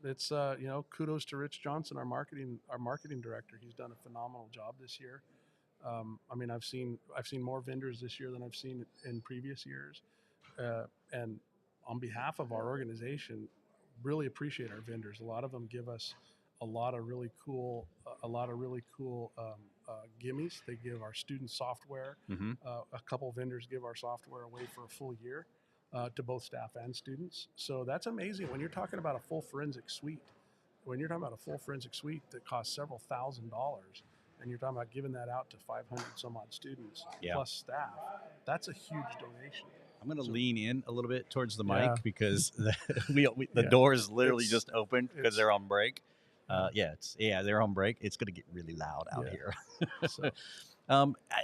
It's kudos to Rich Johnson, our marketing director. He's done a phenomenal job this year. I mean, I've seen more vendors this year than I've seen in previous years, and on behalf of our organization, really appreciate our vendors. A lot of them give us a lot of really cool gimmies. They give our students software. A couple vendors give our software away for a full year to both staff and students. So that's amazing when you're talking about a full forensic suite. When you're talking about a full forensic suite that costs several $1,000s, and you're talking about giving that out to 500 some odd students plus staff, that's a huge donation. I'm going to lean in a little bit towards the mic because the doors literally just opened because they're on break. They're on break. It's going to get really loud out here. So.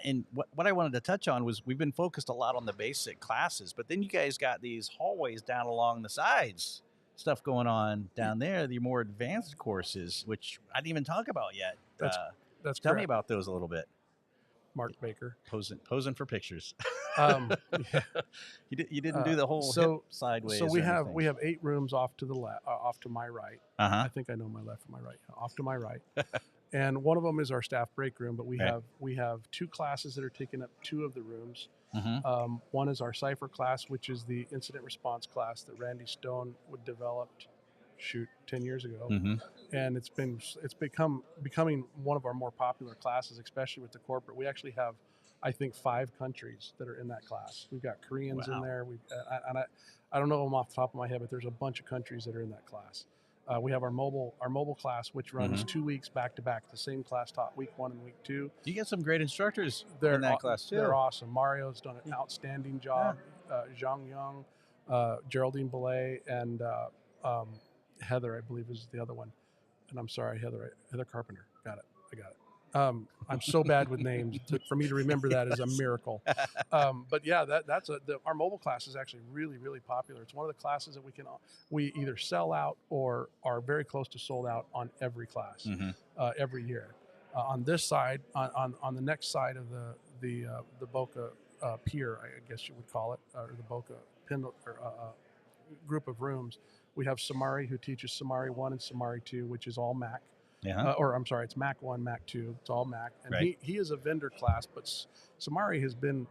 And what I wanted to touch on was we've been focused a lot on the basic classes, but then you guys got these hallways down along the sides, stuff going on down there, the more advanced courses, which I didn't even talk about yet. That's tell correct. me about those a little bit. Mark Baker posing for pictures. You didn't do the whole hip sideways. So we have 8 rooms off to the left, off to my right. I think I know my left from my right. Off to my right, and one of them is our staff break room. But we have 2 classes that are taking up 2 of the rooms. One is our Cypher class, which is the incident response class that Randy Stone would developed 10 years ago, and it's becoming one of our more popular classes, especially with the corporate. We actually have, I think, 5 countries that are in that class. We've got Koreans in there. I don't know them off the top of my head, but there's a bunch of countries that are in that class. We have our mobile class, which runs 2 weeks back to back. The same class taught week 1 and week 2. You get some great instructors in that class too. They're awesome. Mario's done an outstanding job. Zhang Young, Geraldine Belay, and Heather, I believe, is the other one. And I'm sorry, Heather Carpenter. I got it. I'm so bad with names. For me to remember that is a miracle. But yeah, our mobile class is actually really, really popular. It's one of the classes that we either sell out or are very close to sold out on every class every year. On this side, on the next side of the Boca Pier, I guess you would call it, or the Boca group of rooms, we have Samari, who teaches Samari 1 and Samari 2, which is all Mac. It's Mac 1, Mac 2. It's all Mac. And he is a vendor class, but Samari has been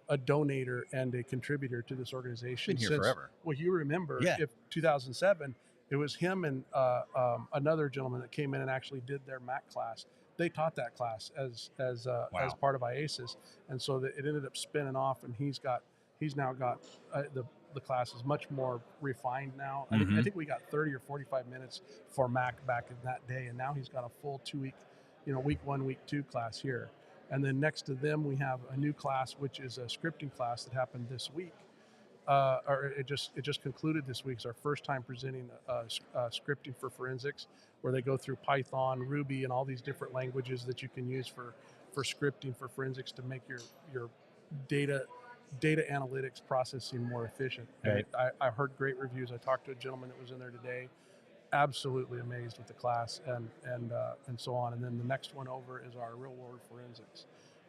a donator and a contributor to this organization. Been here forever. Well, you remember, if 2007, it was him and another gentleman that came in and actually did their Mac class. They taught that class as part of IACIS, and so that it ended up spinning off. And he's now got the class is much more refined now. I think we got 30 or 45 minutes for Mac back in that day, and now he's got a full 2-week, week 1, week 2 class here. And then next to them, we have a new class, which is a scripting class that happened this week. Or it just concluded this week. It's our first time presenting scripting for forensics, where they go through Python, Ruby, and all these different languages that you can use for scripting for forensics to make your data analytics processing more efficient. Right. And I heard great reviews. I talked to a gentleman that was in there today, absolutely amazed with the class and so on. And then the next one over is our real world forensics.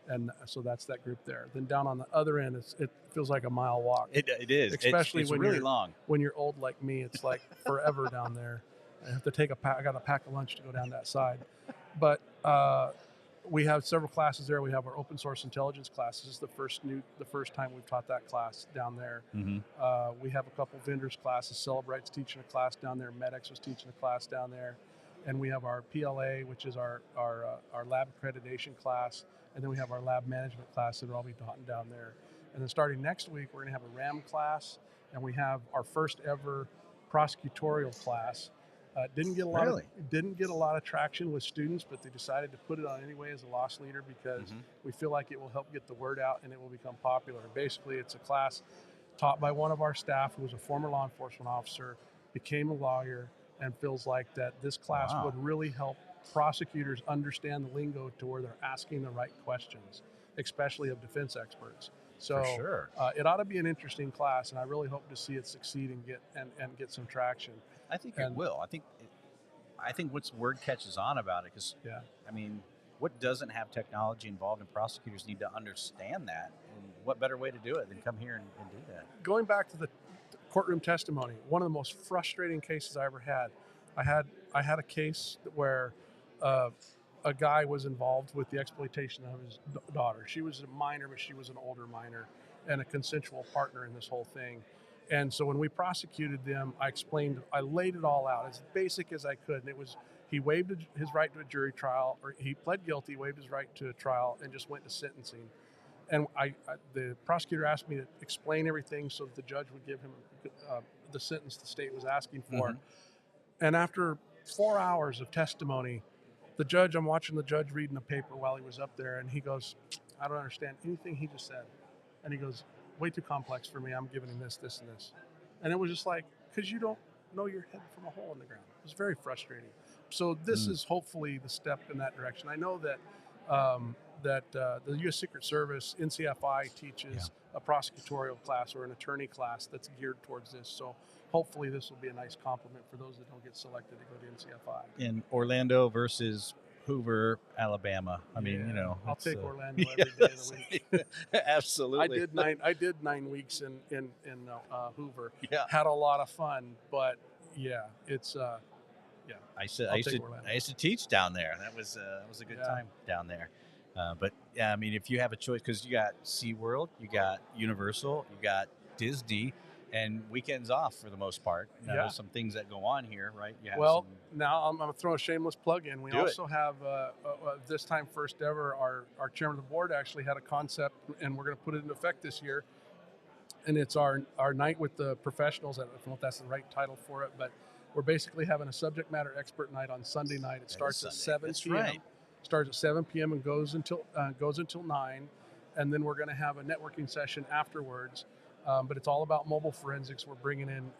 And so that's that group there. Then down on the other end, it feels like a mile walk. It is. Especially it's when really you're long. When you're old like me, it's like forever down there. I have to take I got to pack a lunch to go down that side. But we have several classes there. We have our open source intelligence class. This is the first time we've taught that class down there. We have a couple vendors classes. Celebrite's teaching a class down there. Medex was teaching a class down there. And we have our PLA, which is our lab accreditation class. And then we have our lab management class that will all be taught down there. And then starting next week, we're going to have a RAM class, and we have our first ever prosecutorial class. Didn't get a lot of traction with students, but they decided to put it on anyway as a loss leader because we feel like it will help get the word out and it will become popular. Basically, it's a class taught by one of our staff who was a former law enforcement officer, became a lawyer, and feels like that this class would really help prosecutors understand the lingo to where they're asking the right questions, especially of defense experts. So For sure. It ought to be an interesting class, and I really hope to see it succeed and get some traction. I think it will. I think what's word catches on about it, because I mean, what doesn't have technology involved, and prosecutors need to understand that. And what better way to do it than come here and do that? Going back to the courtroom testimony, one of the most frustrating cases I ever had. I had a case where a guy was involved with the exploitation of his daughter. She was a minor, but she was an older minor and a consensual partner in this whole thing. And so when we prosecuted them, I laid it all out as basic as I could. And it was, he waived his right to a jury trial, or he pled guilty, waived his right to a trial, and just went to sentencing. And the prosecutor asked me to explain everything so that the judge would give him the sentence the state was asking for. And after 4 hours of testimony, I'm watching the judge reading the paper while he was up there, and he goes, I don't understand anything he just said. And he goes, way too complex for me. I'm giving him this, this, and this. And it was just like, because you don't know your head from a hole in the ground. It was very frustrating. So this is hopefully the step in that direction. I know that the U.S. Secret Service, NCFI, teaches a prosecutorial class or an attorney class that's geared towards this. So hopefully this will be a nice compliment for those that don't get selected to go to NCFI. In Orlando versus Hoover, Alabama. I mean, I'll take Orlando every day of the week. Absolutely. I did 9 weeks in Hoover. Yeah. Had a lot of fun, but it's I used to teach down there. That was a good time down there. But yeah, I mean, if you have a choice, because you got SeaWorld, you got Universal, you got Disney, and weekends off for the most part. There's some things that go on here, right? Now I'm going to throw a shameless plug in. We also have, this time first ever, our chairman of the board actually had a concept, and we're going to put it into effect this year. And it's our night with the professionals. I don't know if that's the right title for it, but we're basically having a subject matter expert night on Sunday night. It starts at 7 p.m. Right. Starts at 7 p.m. and goes until 9, and then we're going to have a networking session afterwards. But it's all about mobile forensics. We're bringing in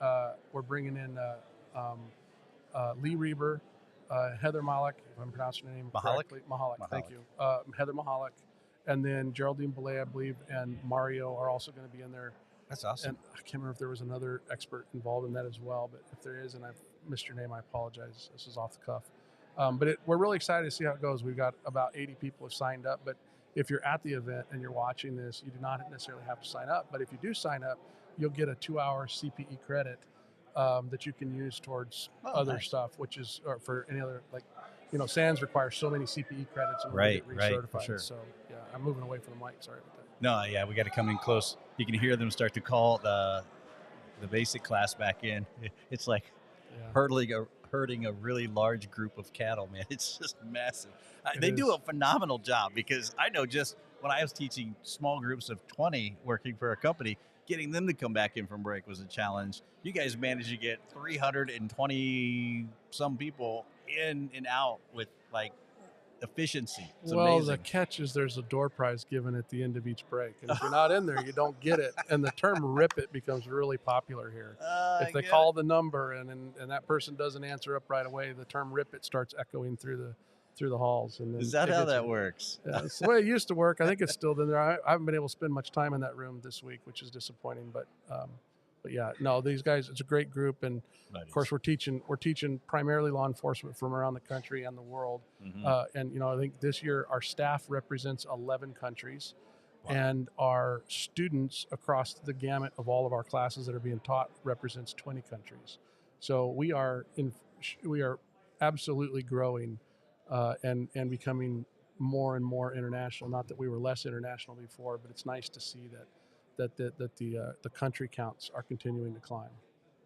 Lee Reber, Heather Malik, if I'm pronouncing her name correctly. Mahalik. Thank you. Heather Mahalik, and then Geraldine Belay, I believe, and Mario are also going to be in there. That's awesome. And I can't remember if there was another expert involved in that as well, but if there is and I've missed your name, I apologize. This is off the cuff. But we're really excited to see how it goes. We've got about 80 people have signed up, but if you're at the event and you're watching this, you do not necessarily have to sign up. But if you do sign up, you'll get a 2-hour CPE credit that you can use towards other stuff, which is or for any other, like, SANS requires so many CPE credits in order to get recertified. For sure. So, I'm moving away from the mic. Sorry about that. No, yeah, we got to come in close. You can hear them start to call the basic class back in. It's like herding a really large group of cattle, man. It's just massive. They do a phenomenal job, because I know just when I was teaching small groups of 20 working for a company, getting them to come back in from break was a challenge. You guys managed to get 320 some people in and out with like efficiency. It's amazing. The catch is there's a door prize given at the end of each break, and if you're not in there, you don't get it. And the term "rip it" becomes really popular here. If they call the number and that person doesn't answer up right away, the term "rip it" starts echoing through the halls. And then is that how that works? Yeah, it's the way it used to work. I think it's still in there. I haven't been able to spend much time in that room this week, which is disappointing. But yeah, no, these guys, it's a great group, and of course we're teaching primarily law enforcement from around the country and the world. And I think this year our staff represents 11 countries. Wow. And our students across the gamut of all of our classes that are being taught represents 20 countries. So we are absolutely growing and becoming more and more international. Not that we were less international before, but it's nice to see that the country counts are continuing to climb.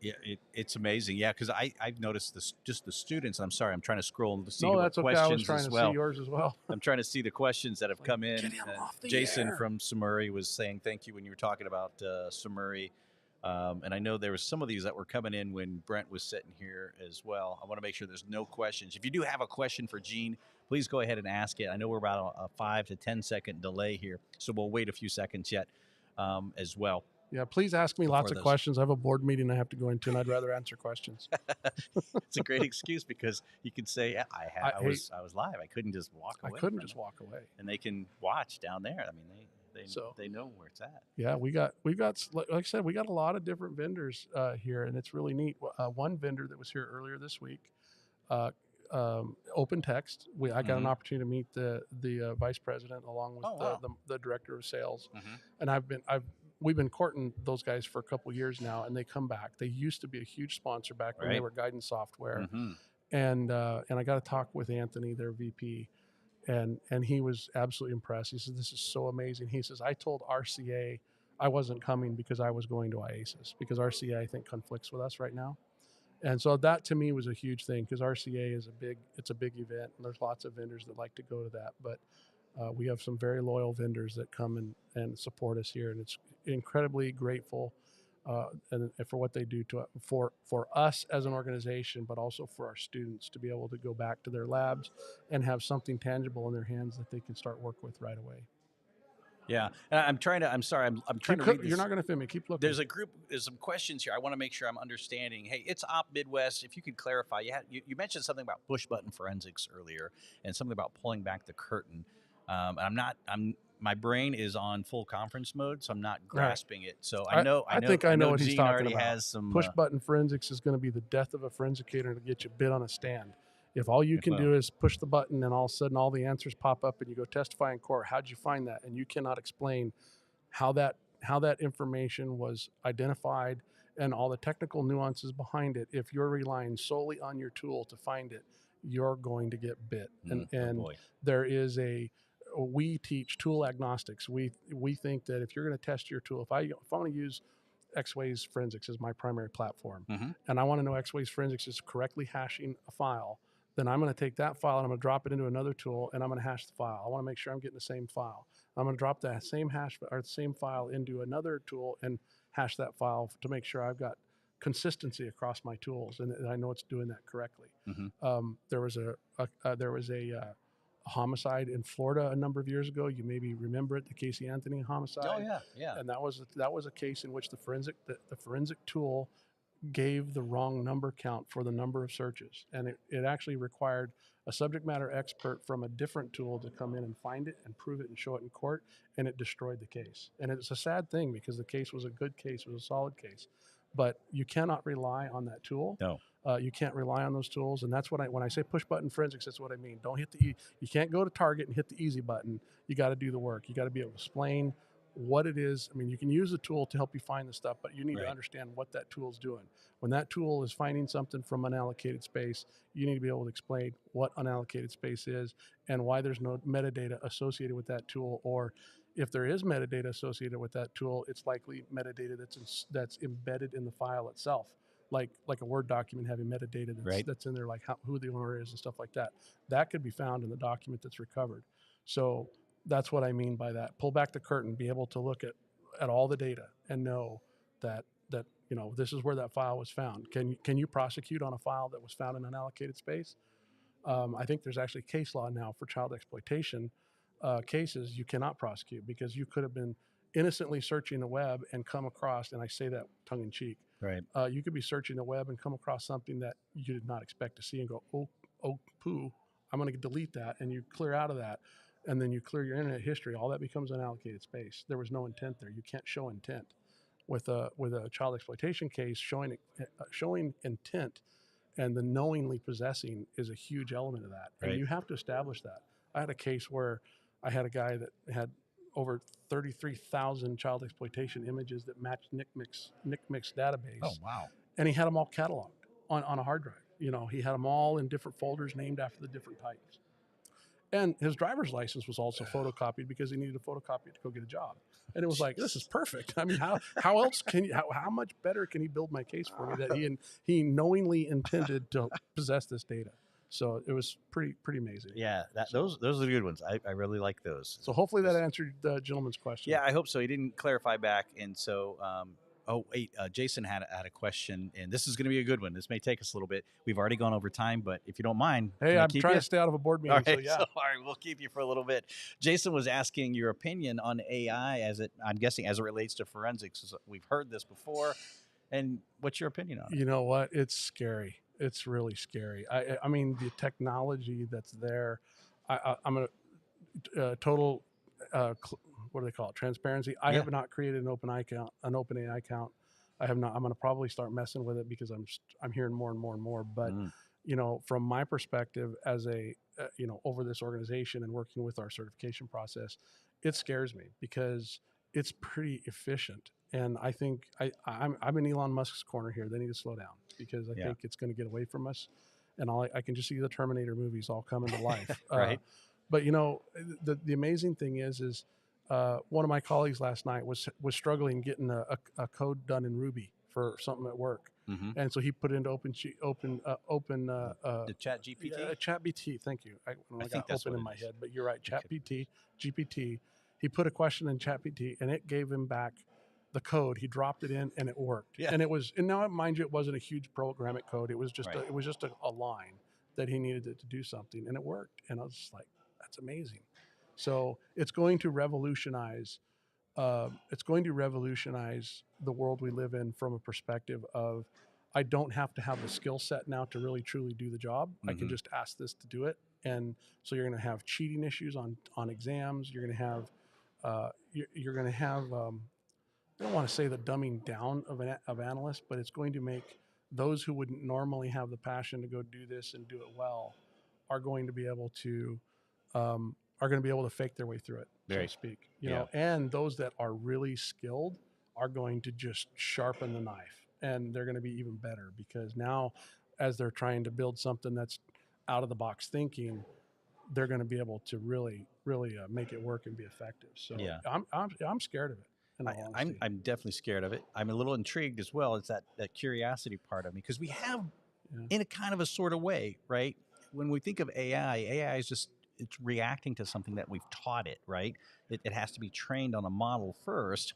Yeah, it's amazing. Yeah, because I've noticed just the students. I'm sorry, I'm trying to scroll to see that's what okay. questions I was trying as to well. see yours as well. I'm trying to see the questions that have come in. Get him off the Jason air. from Samuri was saying thank you when you were talking about Samuri. And I know there was some of these that were coming in when Brent was sitting here as well. I want to make sure there's no questions. If you do have a question for Gene, please go ahead and ask it. I know we're about a 5 to 10 second delay here, so we'll wait a few seconds yet as well. Yeah, please ask me lots of questions. I have a board meeting I have to go into, and I'd rather answer questions. It's a great excuse, because you can say, I was live. I couldn't just walk away. Walk away. And they can watch down there. I mean, they know where it's at. Yeah, we've got like I said, we got a lot of different vendors here, and it's really neat. One vendor that was here earlier this week, Open Text. I got an opportunity to meet the vice president along with the director of sales, and we've been courting those guys for a couple of years now, and they come back. They used to be a huge sponsor back when they were guidance software, and I got to talk with Anthony, their VP. And he was absolutely impressed. He said, "This is so amazing." He says, "I told RCA I wasn't coming because I was going to IACIS, because RCA, I think, conflicts with us right now." And so that to me was a huge thing, because RCA is it's a big event, and there's lots of vendors that like to go to that. But we have some very loyal vendors that come and support us here, and it's incredibly grateful and for what they do for us as an organization, but also for our students to be able to go back to their labs and have something tangible in their hands that they can start work with right away. Yeah, and I'm trying to read this. You're not going to fit me. Keep looking. There's some questions here. I want to make sure I'm understanding. Hey, it's Op Midwest. If you could clarify, you mentioned something about push button forensics earlier, and something about pulling back the curtain. My brain is on full conference mode, so I'm not grasping it. So I think I know what he's Gene talking already about. Has some push button forensics is going to be the death of a forensicator to get you bit on a stand. If all you can do is push the button and all of a sudden all the answers pop up and you go testify in court, how'd you find that? And you cannot explain how that information was identified and all the technical nuances behind it. If you're relying solely on your tool to find it, you're going to get bit. There is we teach tool agnostics. We think that if you're going to test your tool, if I want to use X-Ways Forensics as my primary platform, and I want to know X-Ways Forensics is correctly hashing a file, then I'm going to take that file and I'm going to drop it into another tool and I'm going to hash the file. I want to make sure I'm getting the same file. I'm going to drop that same same file into another tool and hash that file to make sure I've got consistency across my tools and I know it's doing that correctly. There was a homicide in Florida a number of years ago. You maybe remember it, the Casey Anthony homicide. Oh yeah. And that was a case in which the forensic tool gave the wrong number count for the number of searches, and it actually required a subject matter expert from a different tool to come in and find it and prove it and show it in court, and it destroyed the case. And it's a sad thing because the case was a good case, it was a solid case, but you cannot rely on that tool. No. You can't rely on those tools, and that's what when I say push button forensics, that's what I mean. Don't hit you can't go to target and hit the easy button. You got to do the work. You got to be able to explain what it is. I mean, you can use the tool to help you find the stuff, but you need to understand what that tool is doing. When that tool is finding something from unallocated space, you need to be able to explain what unallocated space is and why there's no metadata associated with that tool, or if there is metadata associated with that tool, it's likely metadata that's embedded in the file itself, like a Word document having metadata that's in there, like who the owner is and stuff like that. That could be found in the document that's recovered. So that's what I mean by that. Pull back the curtain, be able to look at all the data and know that this is where that file was found. Can you prosecute on a file that was found in unallocated space? I think there's actually case law now for child exploitation cases. You cannot prosecute because you could have been innocently searching the web and come across, and I say that tongue in cheek, right? You could be searching the web and come across something that you did not expect to see and go, oh, poo, I'm going to delete that, and you clear out of that, and then you clear your internet history. All that becomes unallocated space. There was no intent there. You can't show intent with a child exploitation case. Showing intent and the knowingly possessing is a huge element of that. And you have to establish that. I had a case where I had a guy that had over 33,000 child exploitation images that matched NCMEC's database. Oh, wow. And he had them all cataloged on a hard drive. He had them all in different folders named after the different types. And his driver's license was also photocopied because he needed to photocopy it to go get a job. And it was like, this is perfect. I mean, how else how much better can he build my case for me that he knowingly intended to possess this data? So it was pretty amazing. Yeah, those are the good ones. I really like those. So hopefully that answered the gentleman's question. Yeah, I hope so. He didn't clarify back, and so Jason had a question, and this is going to be a good one. This may take us a little bit. We've already gone over time, but if you don't mind, hey, I'm trying to stay out of a board meeting. All right, so yeah, all right, we'll keep you for a little bit. Jason was asking your opinion on AI I'm guessing as it relates to forensics. We've heard this before, and what's your opinion on it? You know what? It's scary. It's really scary. I mean, the technology that's there. I'm going to total. What do they call it? Transparency. I have not created an OpenAI account. I have not. I'm going to probably start messing with it because I'm hearing more and more and more. But from my perspective as over this organization and working with our certification process, it scares me because it's pretty efficient. And I think I'm in Elon Musk's corner here. They need to slow down because I think it's going to get away from us. And I can just see the Terminator movies all coming to life. Right. But the amazing thing is one of my colleagues last night was struggling getting a code done in Ruby for something at work, and so he put into the Chat GPT. Chat BT. Thank you. I think got open in my head, but you're right. Chat GPT. He put a question in Chat BT, and it gave him back the code. He dropped it in, and it worked. Yeah. And now, mind you, it wasn't a huge programmatic code. It was just a line that he needed it to do something, and it worked. And I was just like, that's amazing. So it's going to revolutionize. It's going to revolutionize the world we live in from a perspective of, I don't have to have the skill set now to really truly do the job. I can just ask this to do it. And so you're going to have cheating issues on exams. You're going to have I don't want to say the dumbing down of analysts, but it's going to make those who wouldn't normally have the passion to go do this and do it well are going to be able to fake their way through it, so to speak. You know, and those that are really skilled are going to just sharpen the knife, and they're going to be even better because now, as they're trying to build something that's out of the box thinking, they're going to be able to really make it work and be effective. So I'm scared of it. I'm definitely scared of it. I'm a little intrigued as well. It's that curiosity part of me because we have, in a kind of a sort of way, right? When we think of AI is just, it's reacting to something that we've taught it, right? It has to be trained on a model first.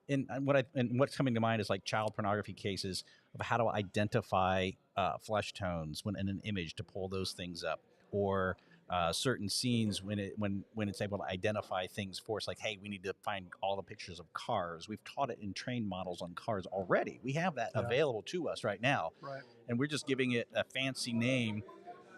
And what's coming to mind is like child pornography cases of how to identify flesh tones in an image to pull those things up, or certain scenes when it's able to identify things for us, like, hey, we need to find all the pictures of cars. We've taught it in trained models on cars already. We have that available to us right now, right? And we're just giving it a fancy name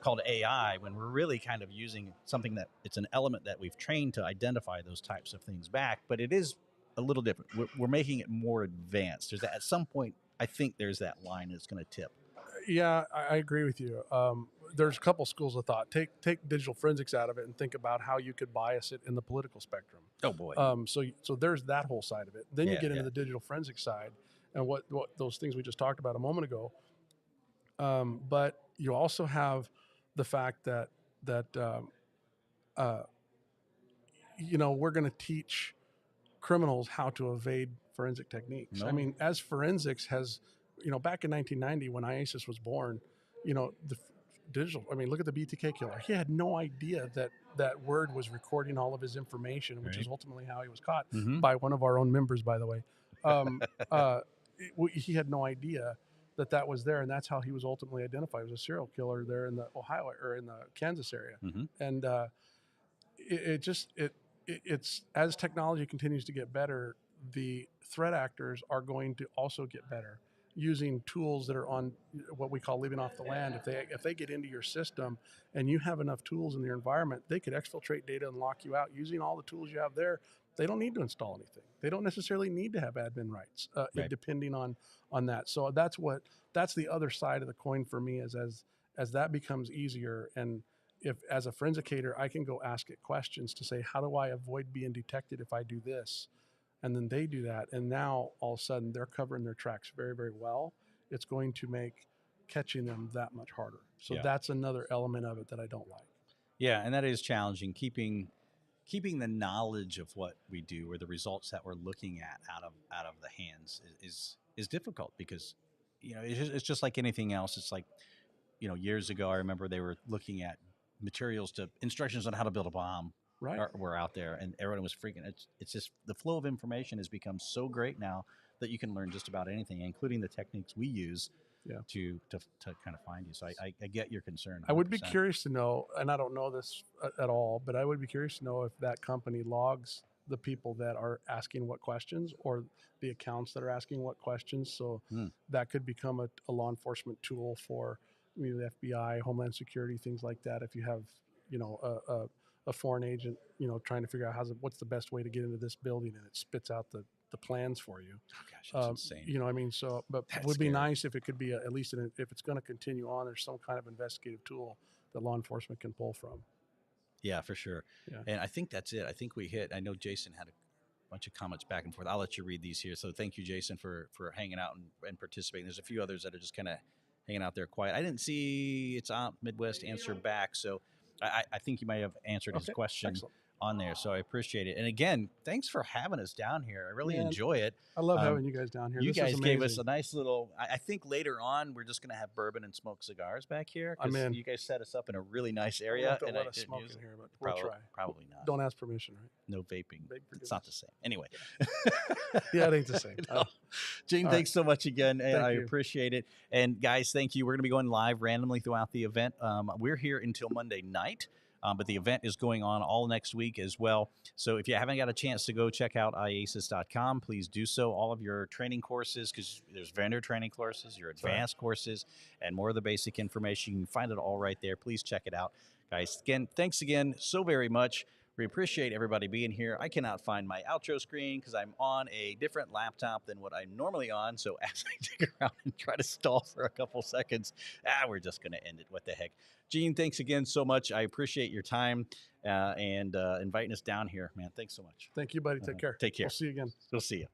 called AI when we're really kind of using something that it's an element that we've trained to identify those types of things back, but it is a little different. We're making it more advanced. There's that, at some point, I think there's that line that's going to tip. Yeah, I agree with you. There's a couple schools of thought. Take digital forensics out of it and think about how you could bias it in the political spectrum. Oh boy. So there's that whole side of it. Then you get into the digital forensics side and what those things we just talked about a moment ago. But you also have the fact that we're going to teach criminals how to evade forensic techniques. No. I mean, as forensics has, back in 1990 when IACIS was born, the digital, I mean, look at the BTK killer. He had no idea that that word was recording all of his information, which is ultimately how he was caught by one of our own members, by the way. He had no idea that that was there, and that's how he was ultimately identified. He was a serial killer there in the Ohio or in the Kansas area. And it's as technology continues to get better, the threat actors are going to also get better using tools that are on what we call living off the land. If they get into your system and you have enough tools in your environment, they could exfiltrate data and lock you out using all the tools you have there. They don't need to install anything. They don't necessarily need to have admin rights, depending on that. So that's the other side of the coin for me, is as that becomes easier, and if as a forensicator I can go ask it questions to say, how do I avoid being detected if I do this? And then they do that, and now all of a sudden they're covering their tracks very, very well. It's going to make catching them that much harder. So that's another element of it that I don't like. Yeah, and that is challenging, keeping the knowledge of what we do or the results that we're looking at out of the hands is difficult, because it's just like anything else. It's like, years ago I remember they were looking at instructions on how to build a bomb. Were out there, and everyone was freaking. It's just the flow of information has become so great now that you can learn just about anything, including the techniques we use to kind of find you. So I get your concern. 100%. I would be curious to know, and I don't know this at all, but I would be curious to know if that company logs the people that are asking what questions, or the accounts that are asking what questions. So that could become a law enforcement tool for the FBI, Homeland Security, things like that. If you have a foreign agent, trying to figure out what's the best way to get into this building, and it spits out the plans for you. Oh gosh, that's insane. I mean, so, but it would be nice if it could be at least if it's going to continue on, there's some kind of investigative tool that law enforcement can pull from. Yeah, for sure. Yeah. And I think that's it. I think we hit. I know Jason had a bunch of comments back and forth. I'll let you read these here. So thank you, Jason, for hanging out and participating. There's a few others that are just kind of hanging out there quiet. I didn't see it's Aunt Midwest answer back, so I think you might have answered his question on there. So I appreciate it. And again, thanks for having us down here. I really enjoy it. I love having you guys down here. You guys gave us a nice little, I think later on, we're just going to have bourbon and smoked cigars back here. I'm in. You guys set us up in a really nice area. Don't let us smoke in here, but we'll try. Probably not. Don't ask permission, right? No vaping. It's not the same. Anyway. Yeah, it ain't the same. No. Gene, thanks so much again. I appreciate it. And guys, thank you. We're going to be going live randomly throughout the event. We're here until Monday night. But the event is going on all next week as well. So if you haven't got a chance to go check out IACIS.com, please do so. All of your training courses, because there's vendor training courses, your advanced courses, and more of the basic information. You can find it all right there. Please check it out. Guys, again, thanks again so very much. We appreciate everybody being here. I cannot find my outro screen because I'm on a different laptop than what I'm normally on. So as I dig around and try to stall for a couple seconds, we're just going to end it. What the heck? Gene, thanks again so much. I appreciate your time and inviting us down here, man. Thanks so much. Thank you, buddy. Take care. Take care. We'll see you again. We'll see you.